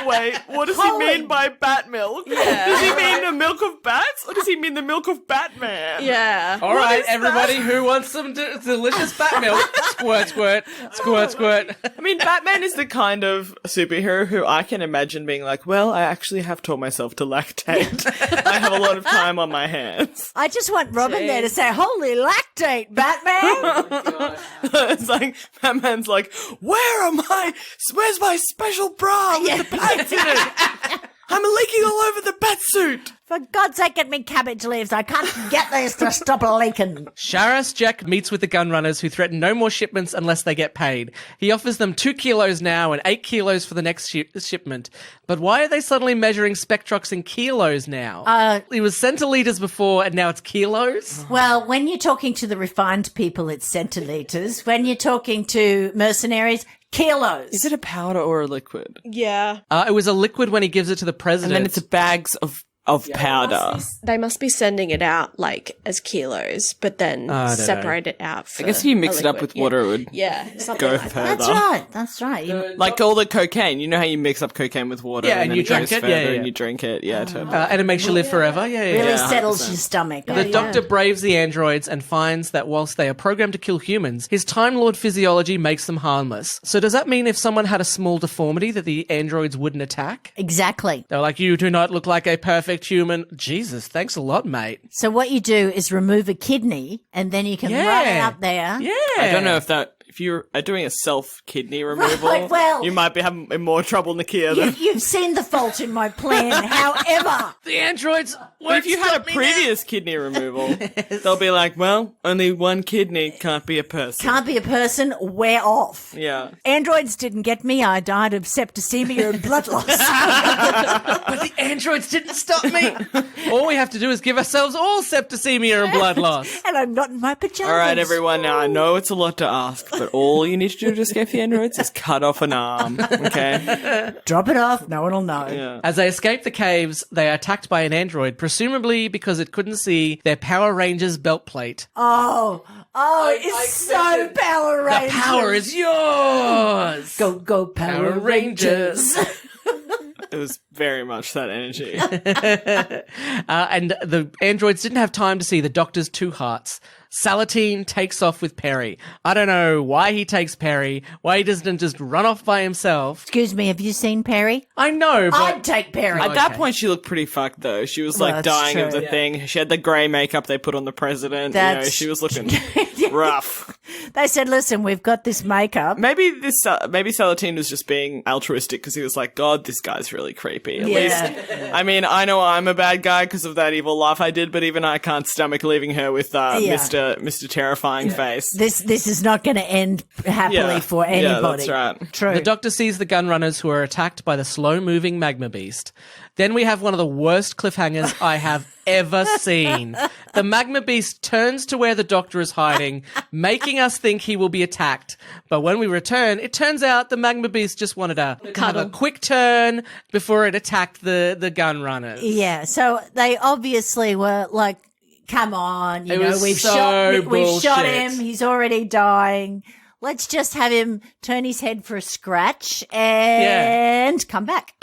wait. What does he mean by bat milk? Yeah. Does he mean the milk of bats or does he mean the milk of Batman? Yeah. All right, everybody who wants some delicious bat milk, squirt, squirt, squirt, squirt. I mean, Batman is the kind of superhero who I can imagine being like, well, I actually have taught myself to lactate. I have a lot of time on my hands. I just want Robin there to say, holy lactate, Batman. It's like, Batman's like, where's my special bra with the bats in it? I'm leaking all over the bat suit. For God's sake, get me cabbage leaves. I can't get this to stop leaking. Sharas Jack meets with the gunrunners who threaten no more shipments unless they get paid. He offers them 2 kilos now and 8 kilos for the next shipment. But why are they suddenly measuring spectrox in kilos now? It was centilitres before and now it's kilos? Well, when you're talking to the refined people, it's centilitres. When you're talking to mercenaries, kilos. Is it a powder or a liquid? Yeah. It was a liquid when he gives it to the president. And then it's bags of powder. They must be sending it out like as kilos, but then separate it out. For I guess if you mix it up with water, it would something go like that. further. That's right. Like all the cocaine. You know how you mix up cocaine with water Yeah, and then you it drink goes it? further Yeah, yeah. and you drink it. Yeah, totally. and it makes you live forever. Yeah, yeah, Really yeah. settles your stomach. The Doctor braves the androids and finds that whilst they are programmed to kill humans, his Time Lord physiology makes them harmless. So does that mean if someone had a small deformity that the androids wouldn't attack? Exactly. They're like, you do not look like a perfect human. Jesus, thanks a lot, mate. So what you do is remove a kidney and then you can run it up there. Yeah. I don't know if you are doing a self-kidney removal, Right, well- you might be having more trouble, Nicchia. You've seen the fault in my plan. However, The androids But if you had a previous kidney removal, they'll be like, well, only one kidney can't be a person. can't be a person, we're off. Yeah. Androids didn't get me. I died of septicemia and blood loss. But the androids didn't stop me. All we have to do is give ourselves all septicemia and blood loss. And I'm not in my pajamas. All right, everyone. Now, I know it's a lot to ask, but all you need to do to escape the androids is cut off an arm, okay? Drop it off. No one will know. Yeah. As they escape the caves, they are attacked by an android, presumably because it couldn't see their Power Rangers belt plate. Oh, it's so Power Rangers. The power is yours! Go Power Rangers. It was very much that energy. And the androids didn't have time to see the Doctor's 2 hearts. Salatine takes off with Perry. I don't know why he takes Perry, why he doesn't just run off by himself. Excuse me, have you seen Perry? I know, but... I'd take Perry. At that point, she looked pretty fucked, though. She was, like, That's dying of true. the thing. She had the grey makeup they put on the president. That's- She was looking rough. They said, listen, we've got this makeup. Maybe Salatine was just being altruistic because he was like, God, this guy's really creepy. At least, I mean, I know I'm a bad guy because of that evil laugh I did, but even I can't stomach leaving her with Mr. Terrifying face. This is not going to end happily for anybody. Yeah, that's right. True. The Doctor sees the gunrunners who are attacked by the slow-moving magma beast. Then we have one of the worst cliffhangers I have ever seen. The magma beast turns to where the Doctor is hiding, making us think he will be attacked. But when we return, it turns out the magma beast just wanted to have a quick turn before it attacked the gunrunners. Yeah, so they obviously were like, come on, It was we've so shot him, bullshit. he's already dying. let's just have him turn his head for a scratch and come back.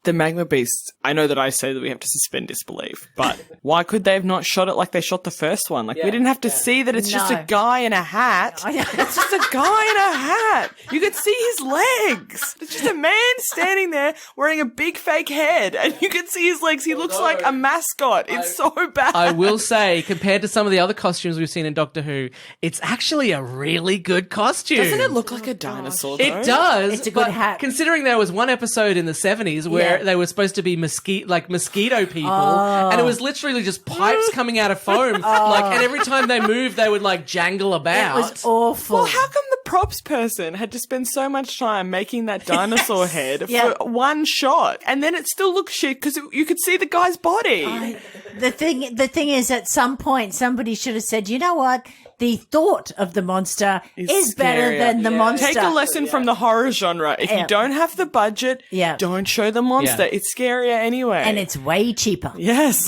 The magma beast, I know that I say that we have to suspend disbelief, but why could they have not shot it like they shot the first one? Like, we didn't have to see that it's just a guy in a hat. It's just a guy in a hat. You could see his legs. It's just a man standing there wearing a big fake head, and you could see his legs. He looks like a mascot. It's so bad. I will say, compared to some of the other costumes we've seen in Doctor Who, it's actually a really good costume. Doesn't it look like a dinosaur, though? It does. It's a good but hat. Considering there was one episode in the 70s where they were supposed to be mosquito people, and it was literally just pipes coming out of foam. And every time they moved, they would like jangle about. It was awful. Well, how come the props person had to spend so much time making that dinosaur head for one shot, and then it still looks shit because you could see the guy's body? The thing is, at some point, somebody should have said, you know what? The thought of the monster is better than the monster. Take a lesson from the horror genre. If you don't have the budget, don't show the monster. Yeah. It's scarier anyway. And it's way cheaper. Yes.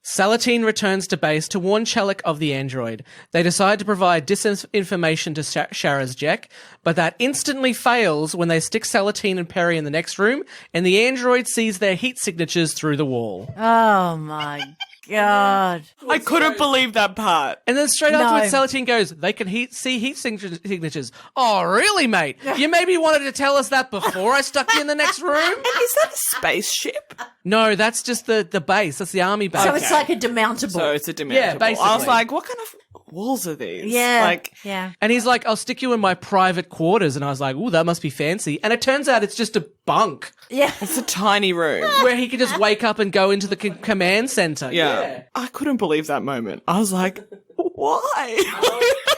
Salatine returns to base to warn Chelik of the android. They decide to provide disinformation to Sharazjek, but that instantly fails when they stick Salatine and Perry in the next room, and the android sees their heat signatures through the wall. Oh, my God. I couldn't believe that part. And then straight afterwards, Salatine goes, they can see heat signatures. Oh, really, mate? You maybe wanted to tell us that before I stuck you in the next room? And is that a spaceship? No, that's just the base. That's the army base. So it's like a demountable. So it's a demountable. Yeah, basically. I was like, what kind of walls are these? Yeah. Like, And he's like, I'll stick you in my private quarters. And I was like, ooh, that must be fancy. And it turns out it's just a bunk. Yeah. it's a tiny room. Where he could just wake up and go into the command center. Yeah. I couldn't believe that moment. I was like, why?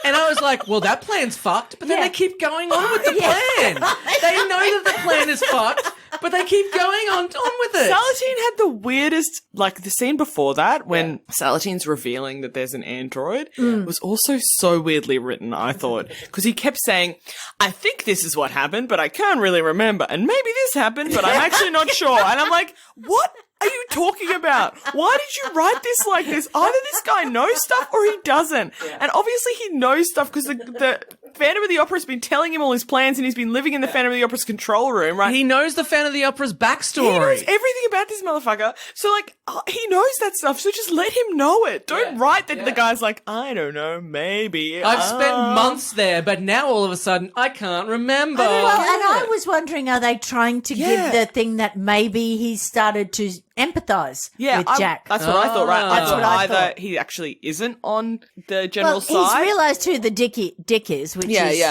And I was like, well, that plan's fucked. But then they keep going on with the plan. They know that the plan is fucked, but they keep going on with it. Salatine had the weirdest, like the scene before that when Salatine's revealing that there's an android was also so weirdly written, I thought. Because he kept saying, I think this is what happened, but I can't really remember. And maybe this happened, but I'm actually not sure. And I'm like, what are you talking about? Why did you write this like this? Either this guy knows stuff or he doesn't. And obviously he knows stuff because the Phantom of the Opera's been telling him all his plans and he's been living in the Phantom of the Opera's control room, right? He knows the Phantom of the Opera's backstory. He knows everything about this motherfucker. So, like, he knows that stuff, so just let him know it. Don't write that the guy's like, I don't know, maybe. I've spent months there, but now all of a sudden I can't remember. Well, and I was wondering, are they trying to give the thing that maybe he started to empathise with Jack? That's what I thought, right? I That's thought what I either thought. he actually isn't on the general He's side. realised who the dick is, which is...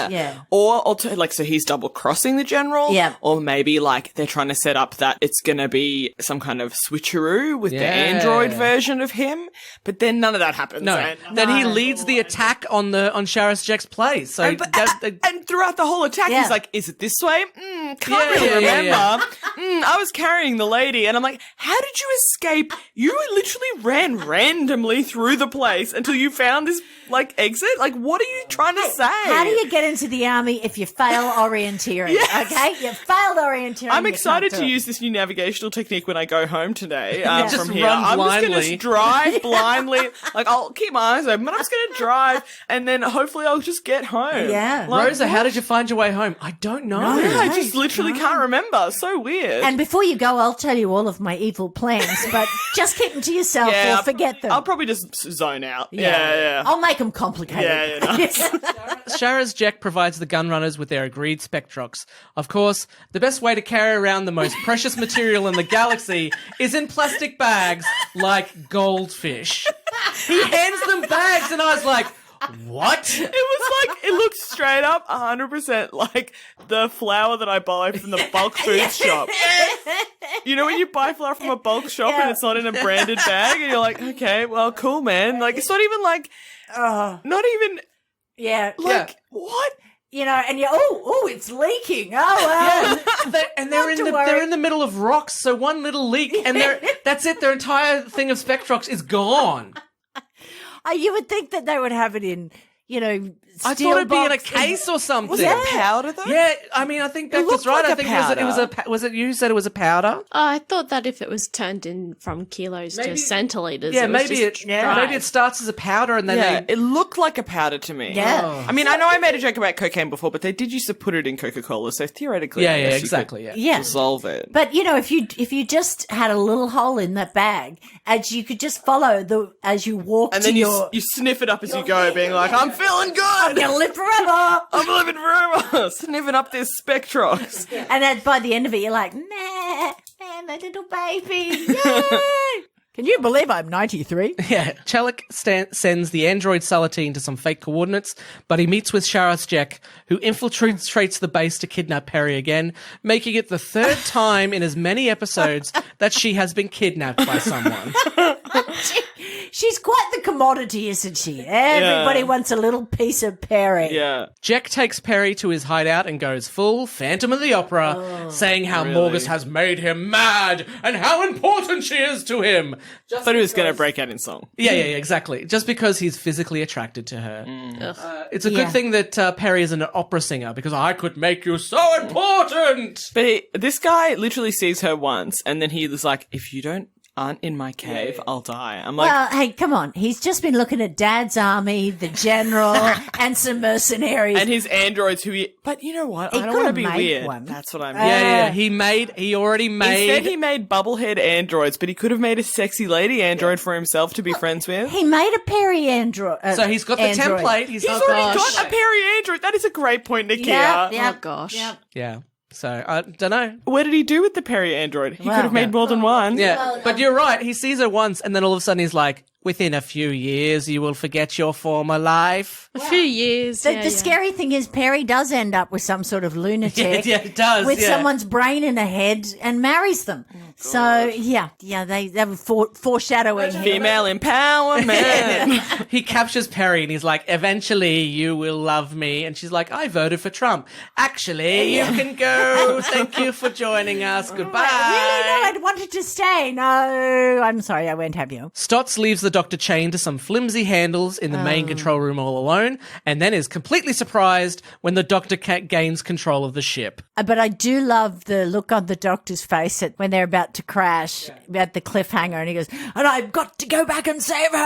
Or so he's double crossing the general. Yeah. Or maybe like they're trying to set up that it's going to be some kind of switcheroo with the android version of him. But then none of that happens. No. And, Then he leads the attack on Sharazjek's place. So and throughout the whole attack, he's like, is it this way? Can't really remember. I was carrying the lady. And I'm like, how did you escape? You literally ran randomly through the place until you found this like exit. Like, what are you trying to say? How do you get into the army if you fail orienteering? Okay, you failed orienteering. I'm excited to use this new navigational technique when I go home today. Just from here, run I'm blindly. just going to drive blindly. Like, I'll keep my eyes open, but I'm just going to drive, and then hopefully I'll just get home. Yeah. Like, Rosa, how did you find your way home? I don't know. I just literally can't remember. So weird. And before you go, I'll tell you all of my evil plans, but just keep them to yourself or forget them. I'll probably just zone out. Yeah. I'll make them complicated. Sharazjek provides the gunrunners with their agreed spectrox. Of course, the best way to carry around the most precious material in the galaxy is in plastic bags like goldfish. He hands them bags and I was like, what? It was like, it looked straight up 100% like the flour that I buy from the bulk food shop. You know when you buy flour from a bulk shop and it's not in a branded bag and you're like, okay, well, cool, man. Like, it's not even like, not even, what? You know, and it's leaking. Oh, well. They're in the middle of rocks, so one little leak and that's it. Their entire thing of spectrox is gone. You would think that they would have it in, I steel thought it'd be in a box. case or something. Was it powder though? Yeah, I mean, I think Becca's looked right. like I a think powder. was it you who said it was a powder? Oh, I thought that if it was turned in from kilos to centiliters, Yeah, it was maybe just dry. maybe it starts as a powder and then Yeah, it looked like a powder to me. Yeah. I mean, I know I made a joke about cocaine before, but they did used to put it in Coca-Cola, so theoretically, yeah, I guess you exactly. could Yeah. dissolve it. But if you just had a little hole in that bag, as you could just follow as you walk And to then your, you sniff it up as you go, being like, I'm feeling good! you'll live forever. I'm living forever! Sniffing up this Spectrox. And then by the end of it, you're like, nah, my little baby, yay! Can you believe I'm 93? Yeah, Chellick sends the android Salatine to some fake coordinates, but he meets with Sharath Jack, who infiltrates the base to kidnap Perry again, making it the third time in as many episodes that she has been kidnapped by someone. She's quite the commodity, isn't she? Everybody wants a little piece of Perry. Yeah. Jack takes Perry to his hideout and goes full Phantom of the Opera, saying how Morgus has made him mad and how important she is to him. I thought he was going to break out in song. Yeah, exactly. Just because he's physically attracted to her. It's a Yeah. good thing that Perry isn't an opera singer, because I could make you so important! But this guy literally sees her once, and then he was like, if you aren't in my cave, I'll die. I'm like, Well, hey, come on. He's just been looking at Dad's army, the general, and some mercenaries. and his androids but you know what? He I don't want to could've be made weird. one. That's what I mean. Yeah. He already made... Instead, he made bubblehead androids, but he could have made a sexy lady android for himself to be friends with. He made a Perry android. So he's got the android. template. He's already got a Perry android. That is a great point, Nicchia. Yeah. Oh, gosh. Yeah. Yeah. So, I don't know. What did he do with the Perry android? He Well, could have made more than one. Yeah, but you're right. He sees her once, and then all of a sudden he's like, within a few years, you will forget your former life. A few years. The scary thing is Perry does end up with some sort of lunatic. Yeah, it does, With yeah. someone's brain in a head and marries them. So, they were foreshadowing. Female empowerment. He captures Perry, and he's like, eventually you will love me. And she's like, I voted for Trump. Actually, you can go. Thank you for joining us. Goodbye. Really? No, I wanted to stay. No, I'm sorry, I won't have you. Stotts leaves the Doctor chained to some flimsy handles in the main control room all alone, and then is completely surprised when the Doctor gains control of the ship. But I do love the look on the Doctor's face when they're about to crash at the cliffhanger, and he goes, and I've got to go back and save her.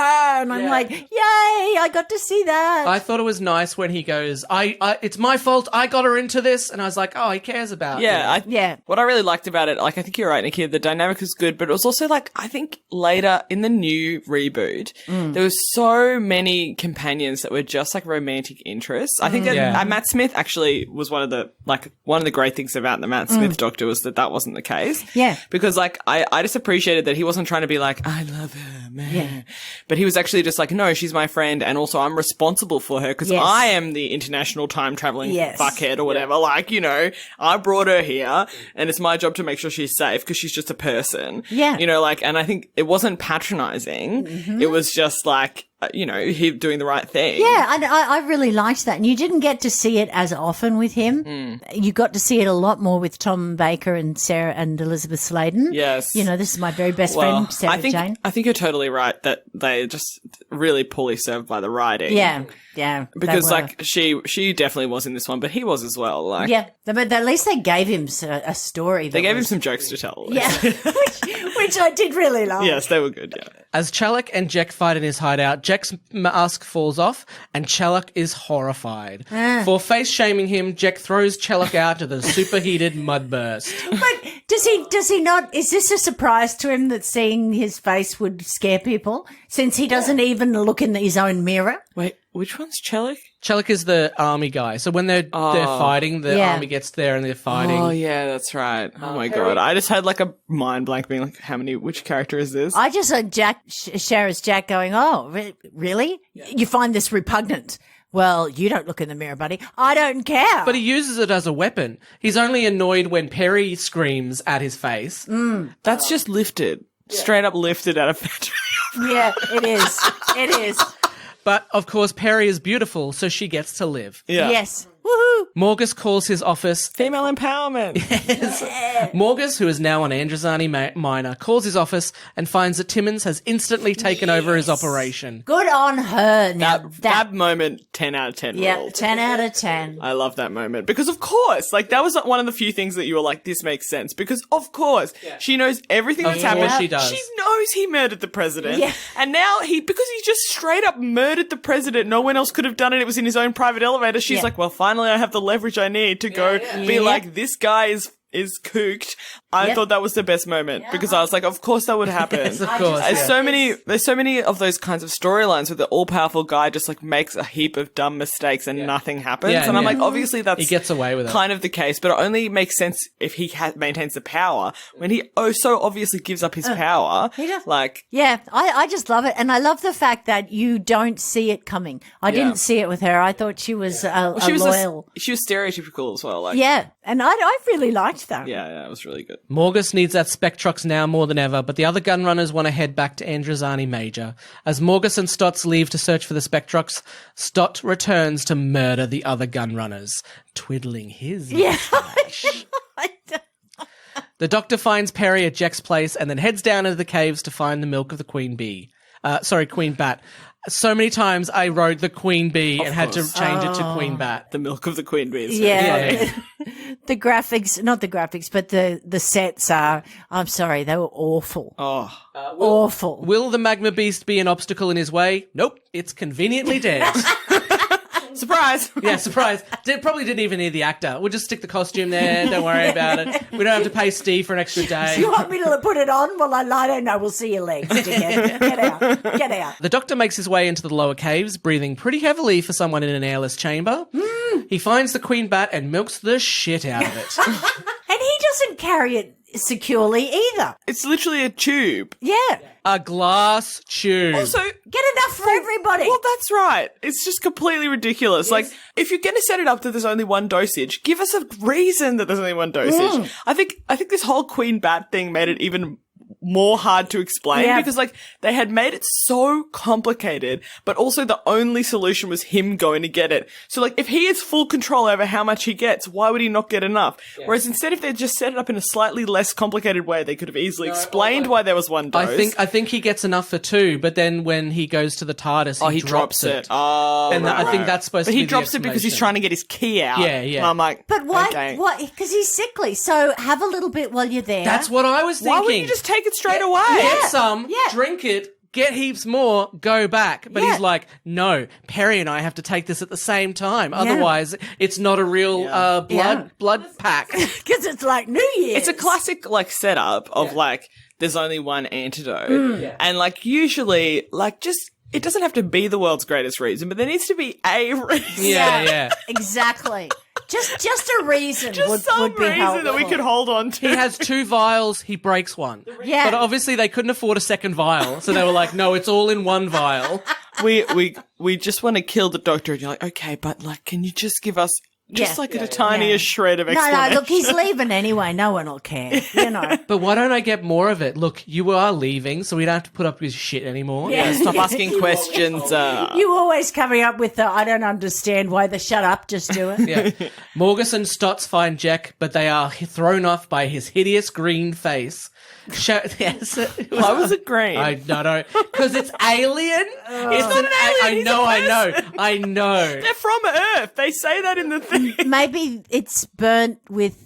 And I'm like, yay, I got to see that. I thought it was nice when he goes, it's my fault, I got her into this, and I was like, oh, he cares about me. What I really liked about it, I think you're right, Nicchia, the dynamic was good, but it was also I think later in the new reboot, there was so many companions that were just romantic interests. I think that Matt Smith actually was one of the great things about the Matt Smith Doctor was that wasn't the case. Yeah. Because I just appreciated that he wasn't trying to be like, I love her, man. Yeah. But he was actually just like, no, she's my friend, and also I'm responsible for her because I am the international time traveling fuckhead or whatever. I brought her here, and it's my job to make sure she's safe because she's just a person. Yeah. And I think it wasn't patronizing. It was just he doing the right thing. Yeah, and I really liked that. And you didn't get to see it as often with him. You got to see it a lot more with Tom Baker and Sarah and Elizabeth Sladen. Yes. This is my very best friend, Sarah Jane. I think you're totally right that they just really poorly served by the writing. Yeah. Because she definitely was in this one, but he was as well. But at least they gave him a story. They gave him some jokes to tell. Yeah, which I did really like. Yes, they were good, yeah. As Chellick and Jack fight in his hideout, Jack's mask falls off, and Chellick is horrified. For face-shaming him, Jack throws Chellick out to the superheated mudburst. But does he not? Is this a surprise to him that seeing his face would scare people, since he doesn't even look in his own mirror? Wait, which one's Chellick? Chellick is the army guy. So when they're fighting, the army gets there and they're fighting. Oh, yeah, that's right. Oh, my God. I just had a mind blank being which character is this? I just heard Shara's Jack going, oh, really? Yeah. You find this repugnant? Well, you don't look in the mirror, buddy. I don't care. But he uses it as a weapon. He's only annoyed when Perry screams at his face. That's just lifted. Yeah. Straight up lifted out of factory. Yeah, it is. It is. But, of course, Perry is beautiful, so she gets to live. Yeah. Yes. Woohoo! Morgus calls his office. Female empowerment. Morgus, who is now on Androzani Minor, calls his office and finds that Timmins has instantly taken over his operation. Good on her. Now, That moment, 10 out of 10 yeah, ruled. 10 out of 10. I love that moment because, of course, like that was one of the few things that you were like, this makes sense because, of course, she knows everything that's happened. She does. She knows he murdered the president, Yeah. and now because he just straight up murdered the president. No one else could have done it. It was in his own private elevator. She's Yeah. like, well, finally, I have the leverage I need to go be Yeah. like, this guy is cooked. I thought that was the best moment because I was like, of course that would happen. Yes, of course. There's so many of those kinds of storylines where the all-powerful guy just like makes a heap of dumb mistakes and nothing happens. Yeah, and I'm yeah. like, obviously that's He gets away with it. kind of the case, but it only makes sense if he maintains the power. When he so obviously gives up his power, He does. like Yeah, I just love it. And I love the fact that you don't see it coming. I didn't see it with her. I thought she was she was loyal. she was stereotypical as well. Like Yeah, and I really liked that. yeah, it was really good. Morgus needs that Spectrox now more than ever, but the other gun runners want to head back to Androzani Major. As Morgus and Stotts leave to search for the Spectrox, Stott returns to murder the other gun runners, twiddling his mustache. The doctor finds Perry at Jack's place and then heads down into the caves to find the milk of the Queen Bee. Queen Bat. So many times I wrote the Queen Bee and had to change it to Queen Bat. The milk of the Queen Bee. Is Yeah, the graphics, not the graphics, but the sets are, I'm sorry, they were awful. Oh, Awful. Will the Magma Beast be an obstacle in his way? Nope, it's conveniently dead. surprise! Yeah, surprise. Probably didn't even need the actor. We'll just stick the costume there. Don't worry about it. We don't have to pay Steve for an extra day. You want me to put it on? Well, I don't know. We'll see your legs. Get out. Get out. The doctor makes his way into the lower caves, breathing pretty heavily for someone in an airless chamber. He finds the Queen Bat and milks the shit out of it. And he doesn't carry it securely either. It's literally a tube. Yeah. A glass tube. Also, Get enough for everybody. well, that's right. It's just completely ridiculous. Like, if you're going to set it up that there's only one dosage, give us a reason that there's only one dosage. I think this whole Queen Bat thing made it even more hard to explain because like they had made it so complicated, but also the only solution was him going to get it. So like if he has full control over how much he gets, why would he not get enough? Whereas instead if they just set it up in a slightly less complicated way, they could have easily explained why there was one dose. I think he gets enough for two, but then when he goes to the TARDIS, he drops it. Oh, And I think that's supposed but to be he drops it because he's trying to get his key out. Yeah, yeah. And I'm like, But why? okay. Why? Because he's sickly. So have a little bit while you're there. That's what I was thinking. Why wouldn't you just take it straight away? Get some, Yeah. drink it, get heaps more, go back. But he's like, no, Perry and I have to take this at the same time. Otherwise, it's not a real blood pack. Because it's like New Year's. It's a classic like setup of like there's only one antidote, and like usually like just it doesn't have to be the world's greatest reason, but there needs to be a reason. Yeah. Exactly. Just a reason Just some would be reason helpful. that we could hold on to. He has 2 vials, he breaks one. Yeah. But obviously they couldn't afford a second vial, so they were like, no, it's all in one vial. we just want to kill the doctor, and you're like, okay, but like, can you just give us just the tiniest shred of explanation? No, look, he's leaving anyway. No one will care, you know. But why don't I get more of it? Look, you are leaving, so we don't have to put up with shit anymore. Yeah. Stop asking questions. You always coming up with the, I don't understand why the shut up, just do it. Yeah. Morgus and Stotts find Jack, but they are thrown off by his hideous green face. Yes. Why was it green? I don't know. Because it's alien. It's not an alien, I know. They're from Earth. They say that in the thing. Maybe it's burnt with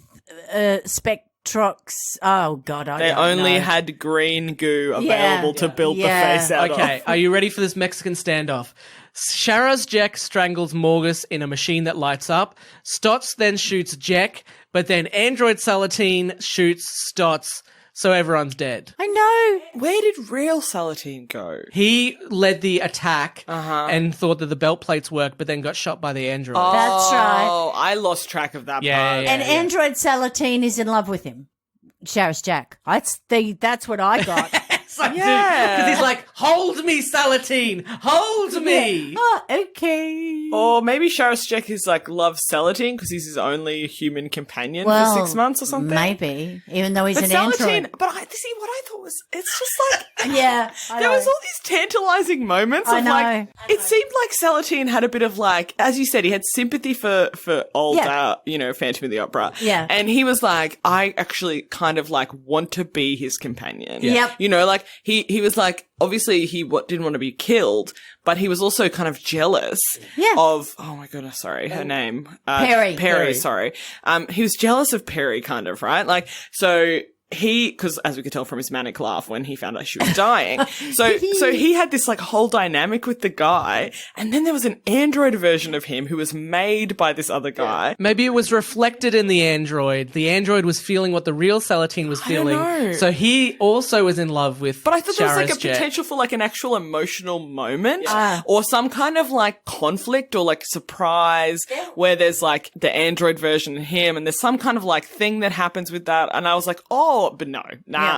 Spectrox. Oh, God, I They don't only know. had green goo available to build the face out Okay, of. are you ready for this Mexican standoff? Sharaz Jack strangles Morgus in a machine that lights up. Stotts then shoots Jack, but then Android Salatine shoots Stotts, so everyone's dead. I know. Where did real Salatine go? He led the attack and thought that the belt plates worked, but then got shot by the android. That's right. Oh, I lost track of that Yeah, part. yeah, And Android Salatine is in love with him. Sharaz Jack. That's what I got. So because he's like, hold me, Salatine, hold me. Oh, okay. Or maybe Sheriff Jack is like loves Celatine because he's his only human companion for 6 months or something. Maybe, even though he's But an Celatine, android. but see what I thought was, it's just like Yeah, there was all these tantalizing moments of I know. like, it seemed like Celatine had a bit of like, as you said, he had sympathy for old, Phantom of the Opera. Yeah. And he was like, I actually kind of like want to be his companion. Yep. You know, like he was like, obviously he didn't want to be killed, but he was also kind of jealous of, oh my goodness, sorry, her name. Perry. Sorry. He was jealous of Perry kind of, right? Like, so because as we could tell from his manic laugh when he found out she was dying, so he had this like whole dynamic with the guy, and then there was an android version of him who was made by this other guy. Maybe it was reflected in the android. The android was feeling what the real Salatine was feeling. know. So he also was in love with But I thought there was like a Charis Jet. potential for like an actual emotional moment or some kind of like conflict or like surprise where there's like the android version of him and there's some kind of like thing that happens with that. And I was like, but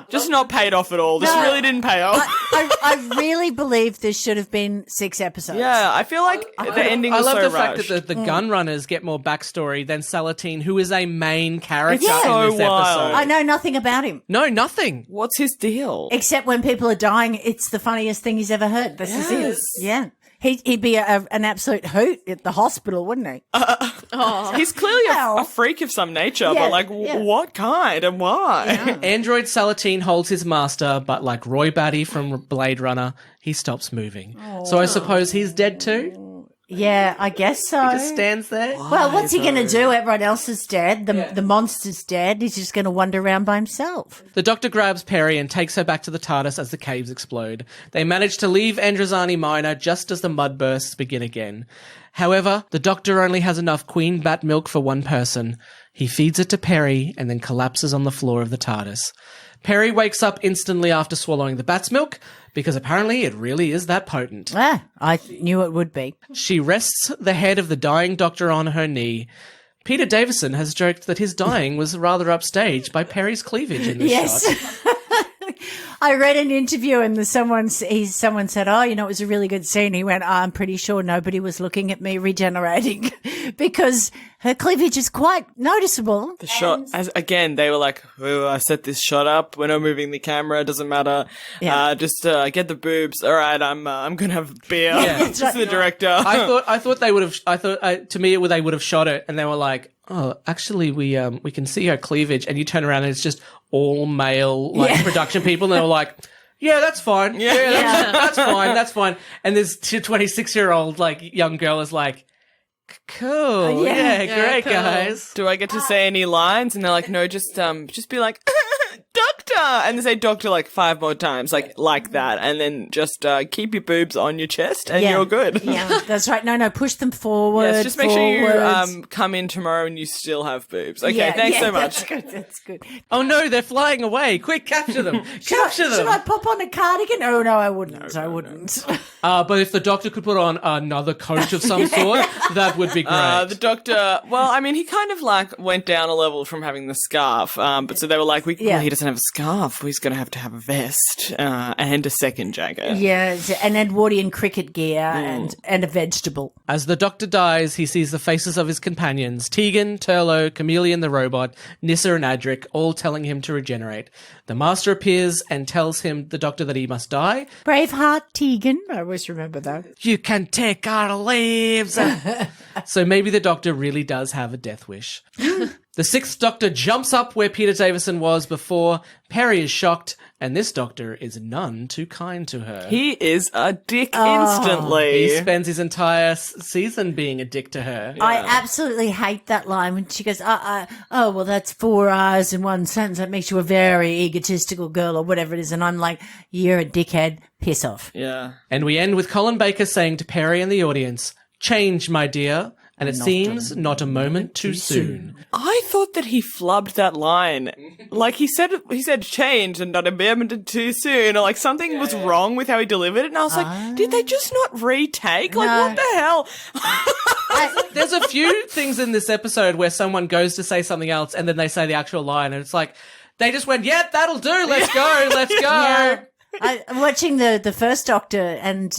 just not paid off at all. This really didn't pay off. I really believe this should have been 6 episodes. Yeah, I feel like the ending I was love so the fact rushed. that the gun runners get more backstory than Salatine, who is a main character It's so in this wild. episode. I know nothing about him. No, nothing. What's his deal? Except when people are dying, it's the funniest thing he's ever heard. This is it. Yeah. He'd be an absolute hoot at the hospital, wouldn't he? He's clearly Well. a freak of some nature, Yeah, but like what kind and why? Android Salatine holds his master, but like Roy Batty from Blade Runner, he stops moving. So I suppose he's dead too? Yeah, I guess so. He just stands there? Well, what's he going to do? Everyone else is dead. The monster's dead. He's just going to wander around by himself. The Doctor grabs Perry and takes her back to the TARDIS as the caves explode. They manage to leave Androzani Minor just as the mud bursts begin again. However, the Doctor only has enough Queen Bat milk for one person. He feeds it to Perry and then collapses on the floor of the TARDIS. Perry wakes up instantly after swallowing the bat's milk, because apparently it really is that potent. I knew it would be. She rests the head of the dying Doctor on her knee. Peter Davison has joked that his dying was rather upstaged by Perry's cleavage in this shot. I read an interview and someone said, it was a really good scene. He went, I'm pretty sure nobody was looking at me regenerating because her cleavage is quite noticeable. The shot, again, they were like, I set this shot up. We're not moving the camera. It doesn't matter. Yeah. Just get the boobs. All right, I'm going to have a beer. Yeah. Just the director. I thought they would have, to me, they would have shot it and they were like, oh, actually, we can see her cleavage, and you turn around and it's just all male production people, and they were like, yeah, that's fine. That's fine. That's fine. And this 26-year-old young girl is like, cool. Yeah, great, cool. guys. Do I get to say any lines? And they're like, no, just be like, Doctor! And they say Doctor like 5 more times, like that. And then just keep your boobs on your chest and you're good. Yeah, that's right. No, push them forward. Yes, just make sure you come in tomorrow and you still have boobs. Okay, thanks so much. That's good. Oh no, they're flying away. Quick, capture them. Capture them. Should I pop on a cardigan? Oh, no, I wouldn't. I wouldn't. But if the Doctor could put on another coat of some sort, that would be great. The Doctor, well, I mean, he kind of went down a level from having the scarf. But so they were like, well, he doesn't have a scarf. He's going to have a vest and a second jacket. Yeah, an Edwardian cricket gear and a vegetable. As the Doctor dies, he sees the faces of his companions, Tegan, Turlo, Chameleon the robot, Nyssa and Adric, all telling him to regenerate. The Master appears and tells the Doctor that he must die. Braveheart Tegan. I always remember that. You can take our lives. So maybe the Doctor really does have a death wish. The Sixth Doctor jumps up where Peter Davison was before. Perry is shocked, and this Doctor is none too kind to her. He is a dick instantly. He spends his entire season being a dick to her. I absolutely hate that line when she goes, well, that's 4 hours in one sentence. That makes you a very egotistical girl or whatever it is. And I'm like, you're a dickhead. Piss off. Yeah. And we end with Colin Baker saying to Perry and the audience, change, my dear. And it seems not a moment too soon. I thought that he flubbed that line. Like he said change and not a moment too soon, or something was wrong with how he delivered it. And I was like, did they just not retake? What the hell? There's a few things in this episode where someone goes to say something else and then they say the actual line, and it's like, they just went, yeah, that'll do. Let's go. Let's go. Yeah. I'm watching the first Doctor, and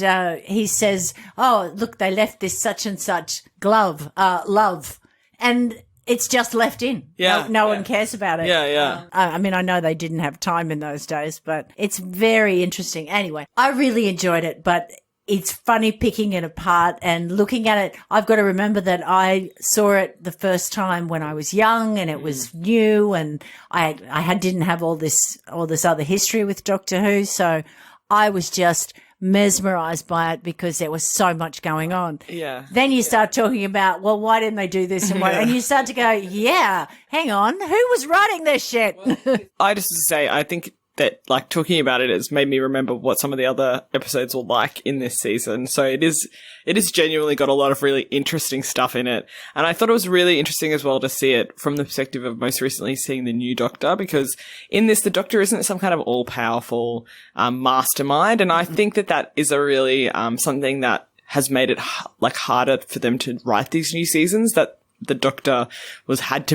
he says, "Oh, look, they left this such and such glove, love," and it's just left in. Yeah, no one cares about it. Yeah. I mean, I know they didn't have time in those days, but it's very interesting. Anyway, I really enjoyed it, but it's funny picking it apart and looking at it. I've got to remember that I saw it the first time when I was young and it was new, and I didn't have all this other history with Doctor Who. So I was just mesmerized by it because there was so much going on. Yeah. Then you start talking about, well, why didn't they do this? And you start to go, yeah, hang on. Who was writing this shit? I just to say, I think that like talking about it has made me remember what some of the other episodes were like in this season. So it is genuinely got a lot of really interesting stuff in it. And I thought it was really interesting as well to see it from the perspective of most recently seeing the new Doctor, because in this, the Doctor isn't some kind of all powerful, mastermind. And I think that is a really, something that has made it harder for them to write these new seasons, that the Doctor had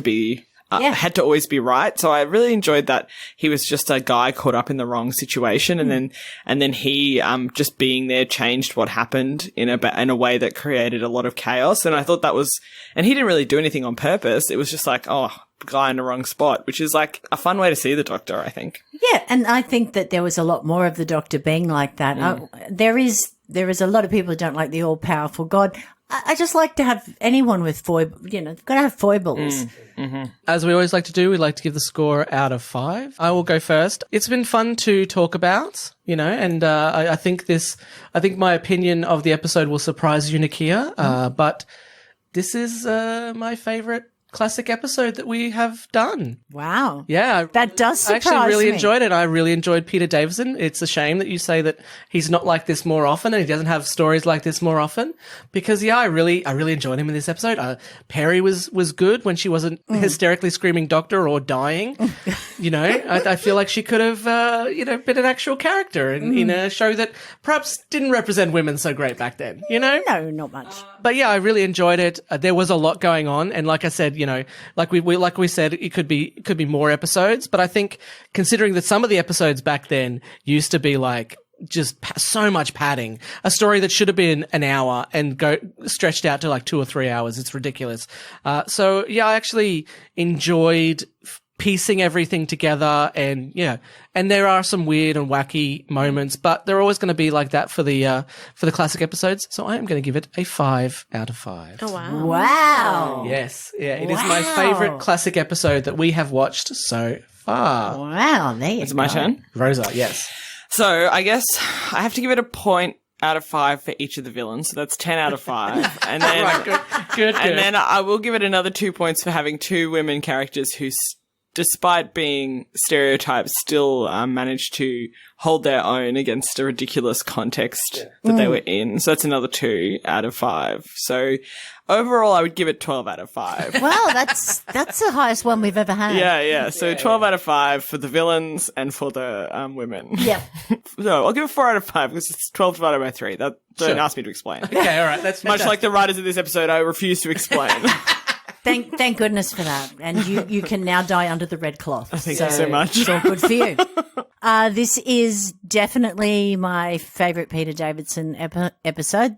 to always be right. So I really enjoyed that he was just a guy caught up in the wrong situation, and then he just being there changed what happened in a way that created a lot of chaos. And I thought that was, and he didn't really do anything on purpose. It was just like, oh, guy in the wrong spot, which is like a fun way to see the Doctor, I think. Yeah, and I think that there was a lot more of the Doctor being like that. There is a lot of people who don't like the all powerful God. I just like to have anyone with foibles, got to have foibles. As we always like to do, we like to give the score out of 5. I will go first. It's been fun to talk about, and I think my opinion of the episode will surprise you, Nicchia, but this is my favorite classic episode that we have done. Wow. Yeah. That does surprise me. I actually really enjoyed it. I really enjoyed Peter Davison. It's a shame that you say that he's not like this more often and he doesn't have stories like this more often, because I really enjoyed him in this episode. Perry was good when she wasn't hysterically screaming doctor or dying. I feel like she could have, been an actual character in a show that perhaps didn't represent women so great back then, No, not much. But yeah, I really enjoyed it. There was a lot going on, and like I said, like we said, it could be more episodes. But I think, considering that some of the episodes back then used to be like just so much padding, a story that should have been an hour and go stretched out to like 2 or 3 hours, it's ridiculous. So yeah, I actually enjoyed piecing everything together, and and there are some weird and wacky moments, but they're always going to be like that for the classic episodes. So I am going to give it a 5 out of 5. Oh, wow. Wow. Yes. Yeah. It is my favorite classic episode that we have watched so far. Wow. There you go. It's my turn. Rosa. Yes. So I guess I have to give it a point out of 5 for each of the villains. So that's 10 out of 5. And then, Right, good. And then I will give it another 2 points for having 2 women characters who, despite being stereotypes, still managed to hold their own against a ridiculous context that they were in. So that's another 2 out of 5. So overall, I would give it 12 out of 5. Wow, that's the highest one we've ever had. Yeah. So 12 out of 5 for the villains and for the women. Yep. So I'll give it 4 out of 5 because it's 12 divided by 3. Don't ask me to explain. Okay. All right. That's Much like the writers of this episode, I refuse to explain. Thank goodness for that. And you can now die under the red cloth. Thank you so much. It's all good for you. This is definitely my favorite Peter Davison episode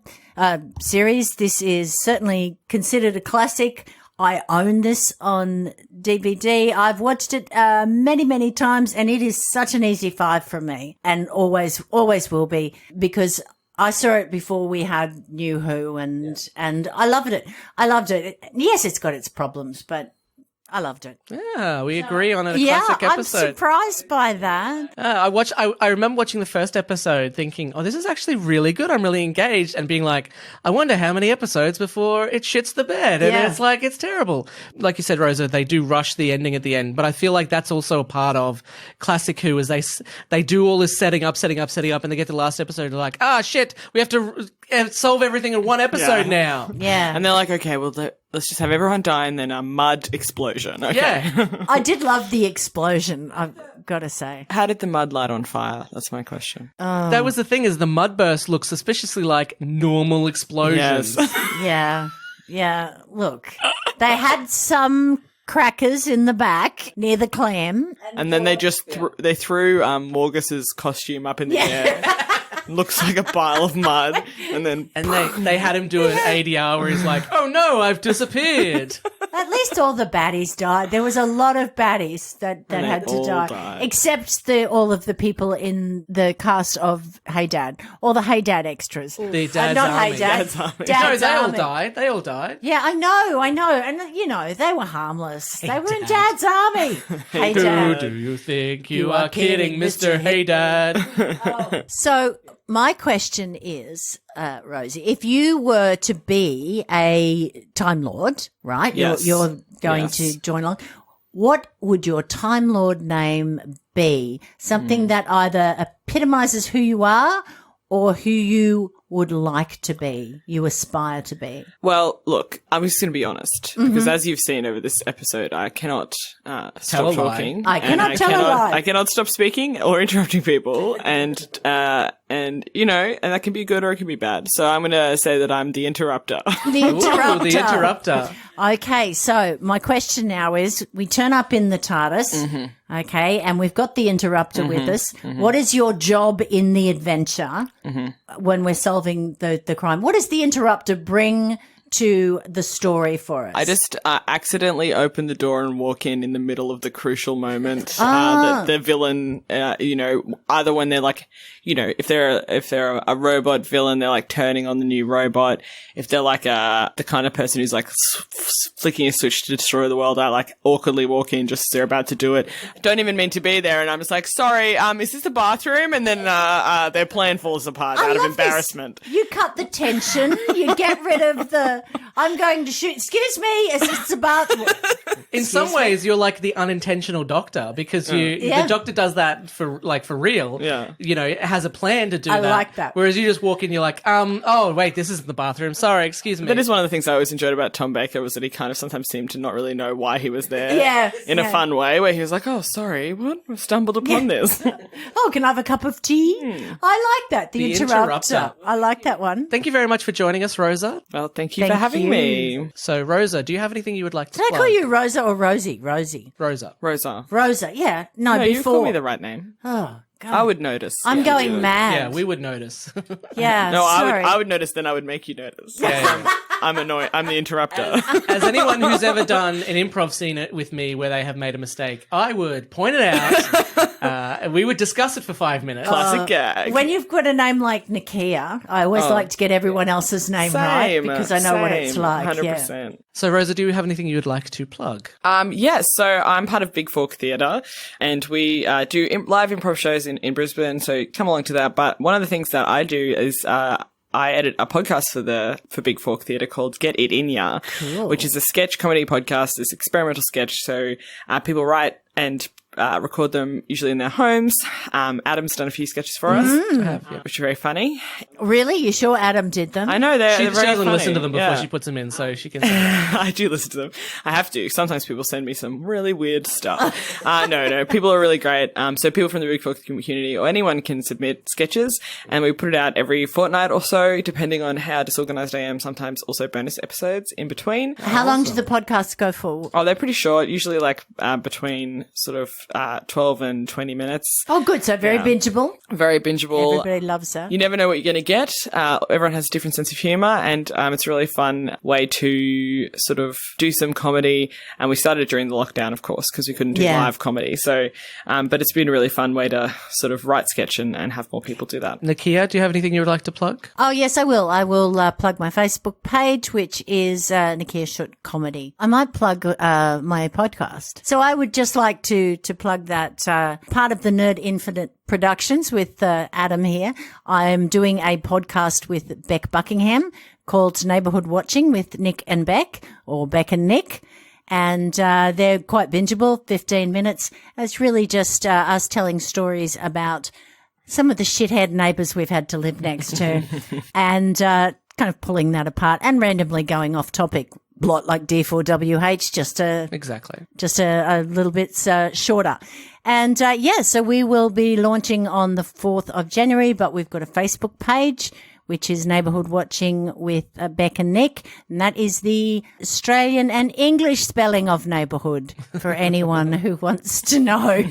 series. This is certainly considered a classic. I own this on DVD. I've watched it many, many times, and it is such an easy 5 for me, and always will be, because I saw it before we had New Who, and I loved it. Yes, it's got its problems, but I loved it. Yeah, we agree on a classic episode. I'm surprised by that. I remember watching the first episode thinking, oh, this is actually really good. I'm really engaged, and being like, I wonder how many episodes before it shits the bed. And it's like, it's terrible. Like you said, Rosa, they do rush the ending at the end, but I feel like that's also a part of classic Who, is they do all this setting up, and they get to the last episode and they're like, shit, we have to solve everything in one episode now. Yeah. And they're like, okay, well, let's just have everyone die and then a mud explosion. Okay. Yeah. I did love the explosion, I've got to say. How did the mud light on fire? That's my question. That was the thing, is the mud burst looks suspiciously like normal explosions. Yes. Yeah. Look, they had some crackers in the back near the clam. And then they just they threw Morgus's costume up in the air. Looks like a pile of mud. And they had him do an ADR where he's like, oh no, I've disappeared. At least all the baddies died. There was a lot of baddies that had to die. Died. Except all of the people in the cast of Hey Dad. All the Hey Dad extras. The Dad's Not Army. Hey Dad. Dad's Army. No, Dad's they all Army. died. They all died. Yeah, I know. And, they were harmless. They were in Dad's Army. Hey Who Dad. do you think you are kidding, Mr. Hey Dad? So my question is, Rosie, if you were to be a Time Lord, right? Yes. You're going Yes. to join along. What would your Time Lord name be? Something that either epitomizes who you are or who you would like to be, you aspire to be. Well, look, I'm just going to be honest, because as you've seen over this episode, I cannot Tell a stop lie. talking. I cannot tell a lie. I cannot stop speaking or interrupting people, and that can be good or it can be bad. So I'm going to say that I'm the interrupter. The interrupter. Ooh, the interrupter. Okay, so my question now is, we turn up in the TARDIS, okay, and we've got the interrupter with us. What is your job in the adventure when we're solving the crime? What does the interrupter bring to the story for us? I just accidentally open the door and walk in the middle of the crucial moment. The villain, either when they're like, if they're a robot villain, they're like turning on the new robot. If they're like the kind of person who's like flicking a switch to destroy the world, I like awkwardly walk in just as they're about to do it. I don't even mean to be there, and I'm just like, sorry, is this the bathroom? And then their plan falls apart out of love this. embarrassment. You cut the tension. You get rid of the, I'm going to shoot. Excuse me, is this the bathroom? In some ways, you're like the unintentional doctor because the doctor does that for real. Yeah. It has a plan to do that. I like that. Whereas you just walk in, you're like, oh wait, this isn't the bathroom. Sorry, excuse me. That is one of the things I always enjoyed about Tom Baker, was that he kind of sometimes seemed to not really know why he was there. Yeah, In a yeah. fun way, where he was like, oh, sorry, what? I stumbled upon this. Oh, can I have a cup of tea? I like that. The interrupter. I like that one. Thank you very much for joining us, Rosa. Well, thank you Thank for having you. me. So, Rosa, do you have anything you would like to Did I plug? call you Rosa or Rosie? Rosie. Rosa. Rosa. Rosa, yeah. No, No, before. you call me the right name. Oh, God. I would notice. I'm Yeah, going you would. mad. Yeah, we would notice. Yeah, No, sorry. I would notice, then I would make you notice. Yeah. I'm annoyed. I'm the interrupter. As anyone who's ever done an improv scene with me where they have made a mistake, I would point it out, and we would discuss it for 5 minutes. Classic gag. When you've got a name like Nicchia, I always like to get everyone else's name right Same, because I know what it's same, like. 100%. So, Rosa, do you have anything you would like to plug? Yes, so I'm part of Big Fork Theatre, and we do live improv shows in Brisbane, so come along to that. But one of the things that I do is I edit a podcast for Big Fork Theatre called Get It In Ya, which is a sketch comedy podcast, this experimental sketch. So people write and record them usually in their homes. Adam's done a few sketches for us, which are very funny. Really? You sure Adam did them? I know, they're She very doesn't funny. listen to them before Yeah. she puts them in, so she can say that. I do listen to them. I have to. Sometimes people send me some really weird stuff. No. People are really great. So people from the Big Fork community or anyone can submit sketches, and we put it out every fortnight or so, depending on how disorganized I am. Sometimes also bonus episodes in between. How long do the podcasts go for? Oh, they're pretty short. Usually like between sort of 12 and 20 minutes. Oh, good. So very bingeable. Very bingeable. Everybody loves that. You never know what you're going to get. Everyone has a different sense of humor, and it's a really fun way to sort of do some comedy. And we started during the lockdown, of course, because we couldn't do live comedy. So, but it's been a really fun way to sort of write sketch and have more people do that. Nicchia, do you have anything you would like to plug? Oh, yes, I will. I will plug my Facebook page, which is Nicchia Short Comedy. I might plug my podcast. So I would just like to plug that part of the Nerd Infinite Productions with Adam here. I'm doing a podcast with Beck Buckingham called Neighborhood Watching with Nick and Beck, or Beck and Nick. And they're quite bingeable, 15 minutes. It's really just us telling stories about some of the shithead neighbours we've had to live next to and kind of pulling that apart and randomly going off topic, like D4WH, just a little bit shorter. And so we will be launching on the 4th of January, but we've got a Facebook page, which is Neighbourhood Watching with Beck and Nick. And that is the Australian and English spelling of neighbourhood for anyone who wants to know.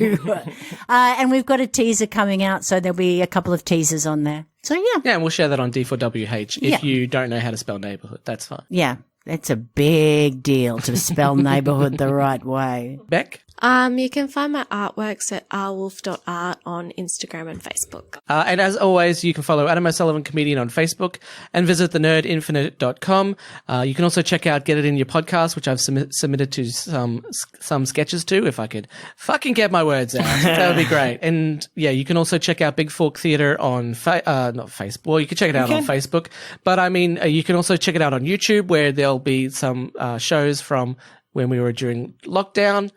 And we've got a teaser coming out, so there'll be a couple of teasers on there. So, yeah. Yeah, and we'll share that on D4WH. If you don't know how to spell neighbourhood, that's fine. Yeah, it's a big deal to spell neighbourhood the right way. Beck? You can find my artworks at rwolf.art on Instagram and Facebook. And as always, you can follow Adam O'Sullivan Comedian on Facebook and visit thenerdinfinite.com. You can also check out Get It In Your Podcast, which I've submitted to some sketches to, if I could fucking get my words out. That would be great. And yeah, you can also check out Big Fork Theatre on, not Facebook. Well, you can check it out on Facebook. But I mean, you can also check it out on YouTube, where there'll be some shows from when we were during lockdown.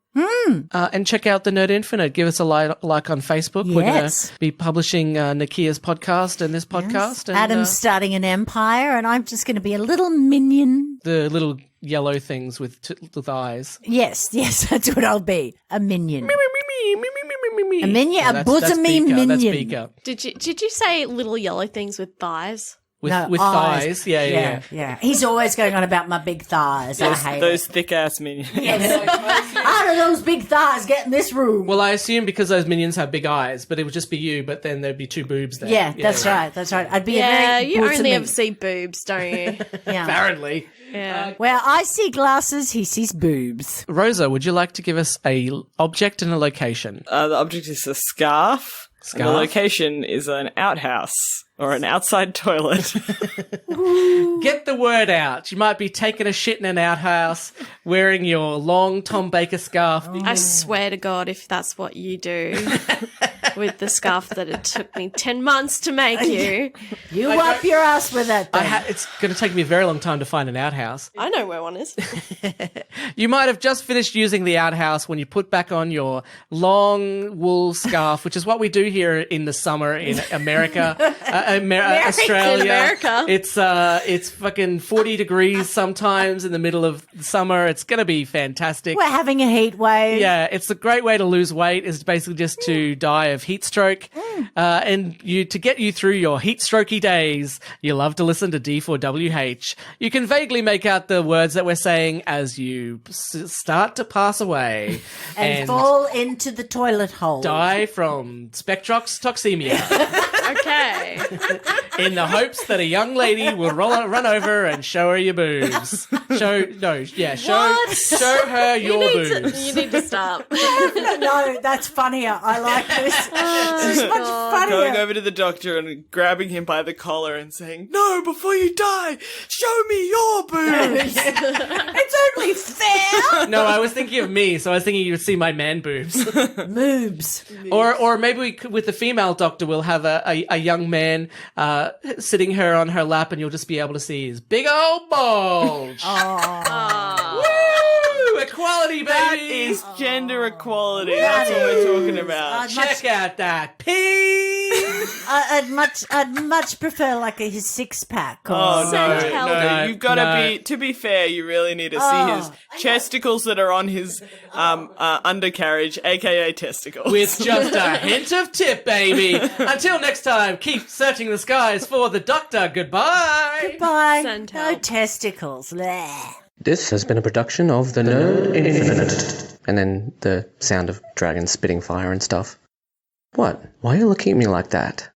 And check out The Nerd Infinite. Give us a like on Facebook. Yes. We're going to be publishing Nicchia's podcast and this podcast. And, Adam's starting an empire, and I'm just going to be a little minion. the little yellow things with eyes. Yes, that's what I'll be. A minion. A minion, Yeah, a bosomy minion. That's Beaker. Did you say little yellow things with thighs? With No, thighs. Yeah. He's always going on about my big thighs. I hate Those it. thick-ass minions. How do those big thighs get in this room? Well, I assume because those minions have big eyes, but it would just be you, but then there'd be two boobs there. Yeah, that's right. I'd be a Yeah, very you only bosomy. ever see boobs, don't you? Yeah. Apparently. Yeah. Where I see glasses, he sees boobs. Rosa, would you like to give us a object and a location? The object is a scarf. And the location is an outhouse or an outside toilet. Get the word out. You might be taking a shit in an outhouse, wearing your long Tom Baker scarf. I swear to God, if that's what you do with the scarf that it took me 10 months to make you. You wipe your ass with it. Then. It's going to take me a very long time to find an outhouse. I know where one is. You might have just finished using the outhouse when you put back on your long wool scarf, which is what we do here in the summer in America, Australia. America. It's fucking 40 degrees sometimes in the middle of the summer. It's going to be fantastic. We're having a heat wave. Yeah, it's a great way to lose weight is basically just to die of heat stroke. And to get you through your heat strokey days, you love to listen to D4WH. You can vaguely make out the words that we're saying as you start to pass away. And fall into the toilet hole. Die from spectrox toxemia. Okay. In the hopes that a young lady will run over and show her your boobs. Show her your boobs. You need to stop. No, that's funnier. I like this. This is much funnier. Going over to the doctor and grabbing him by the collar and saying, "No, before you die, show me your boobs." It's only fair. No, I was thinking of me, so I was thinking you would see my man boobs. Moobs. Or maybe we could, with the female doctor, we'll have a young man sitting her on her lap, and you'll just be able to see his big old bulge. Woo! Equality, baby. That is gender equality. That's what we're talking about. Check out that pee. I'd much prefer like his six pack. Oh, no, Centilitres. you've got to be fair, you really need to see his chesticles that are on his undercarriage, aka testicles. With just a hint of tip, baby. Until next time, keep searching the skies for the doctor. Goodbye. Goodbye. Send No help. testicles. Bleh. This has been a production of The Nerd Infinite. And then the sound of dragons spitting fire and stuff. What? Why are you looking at me like that?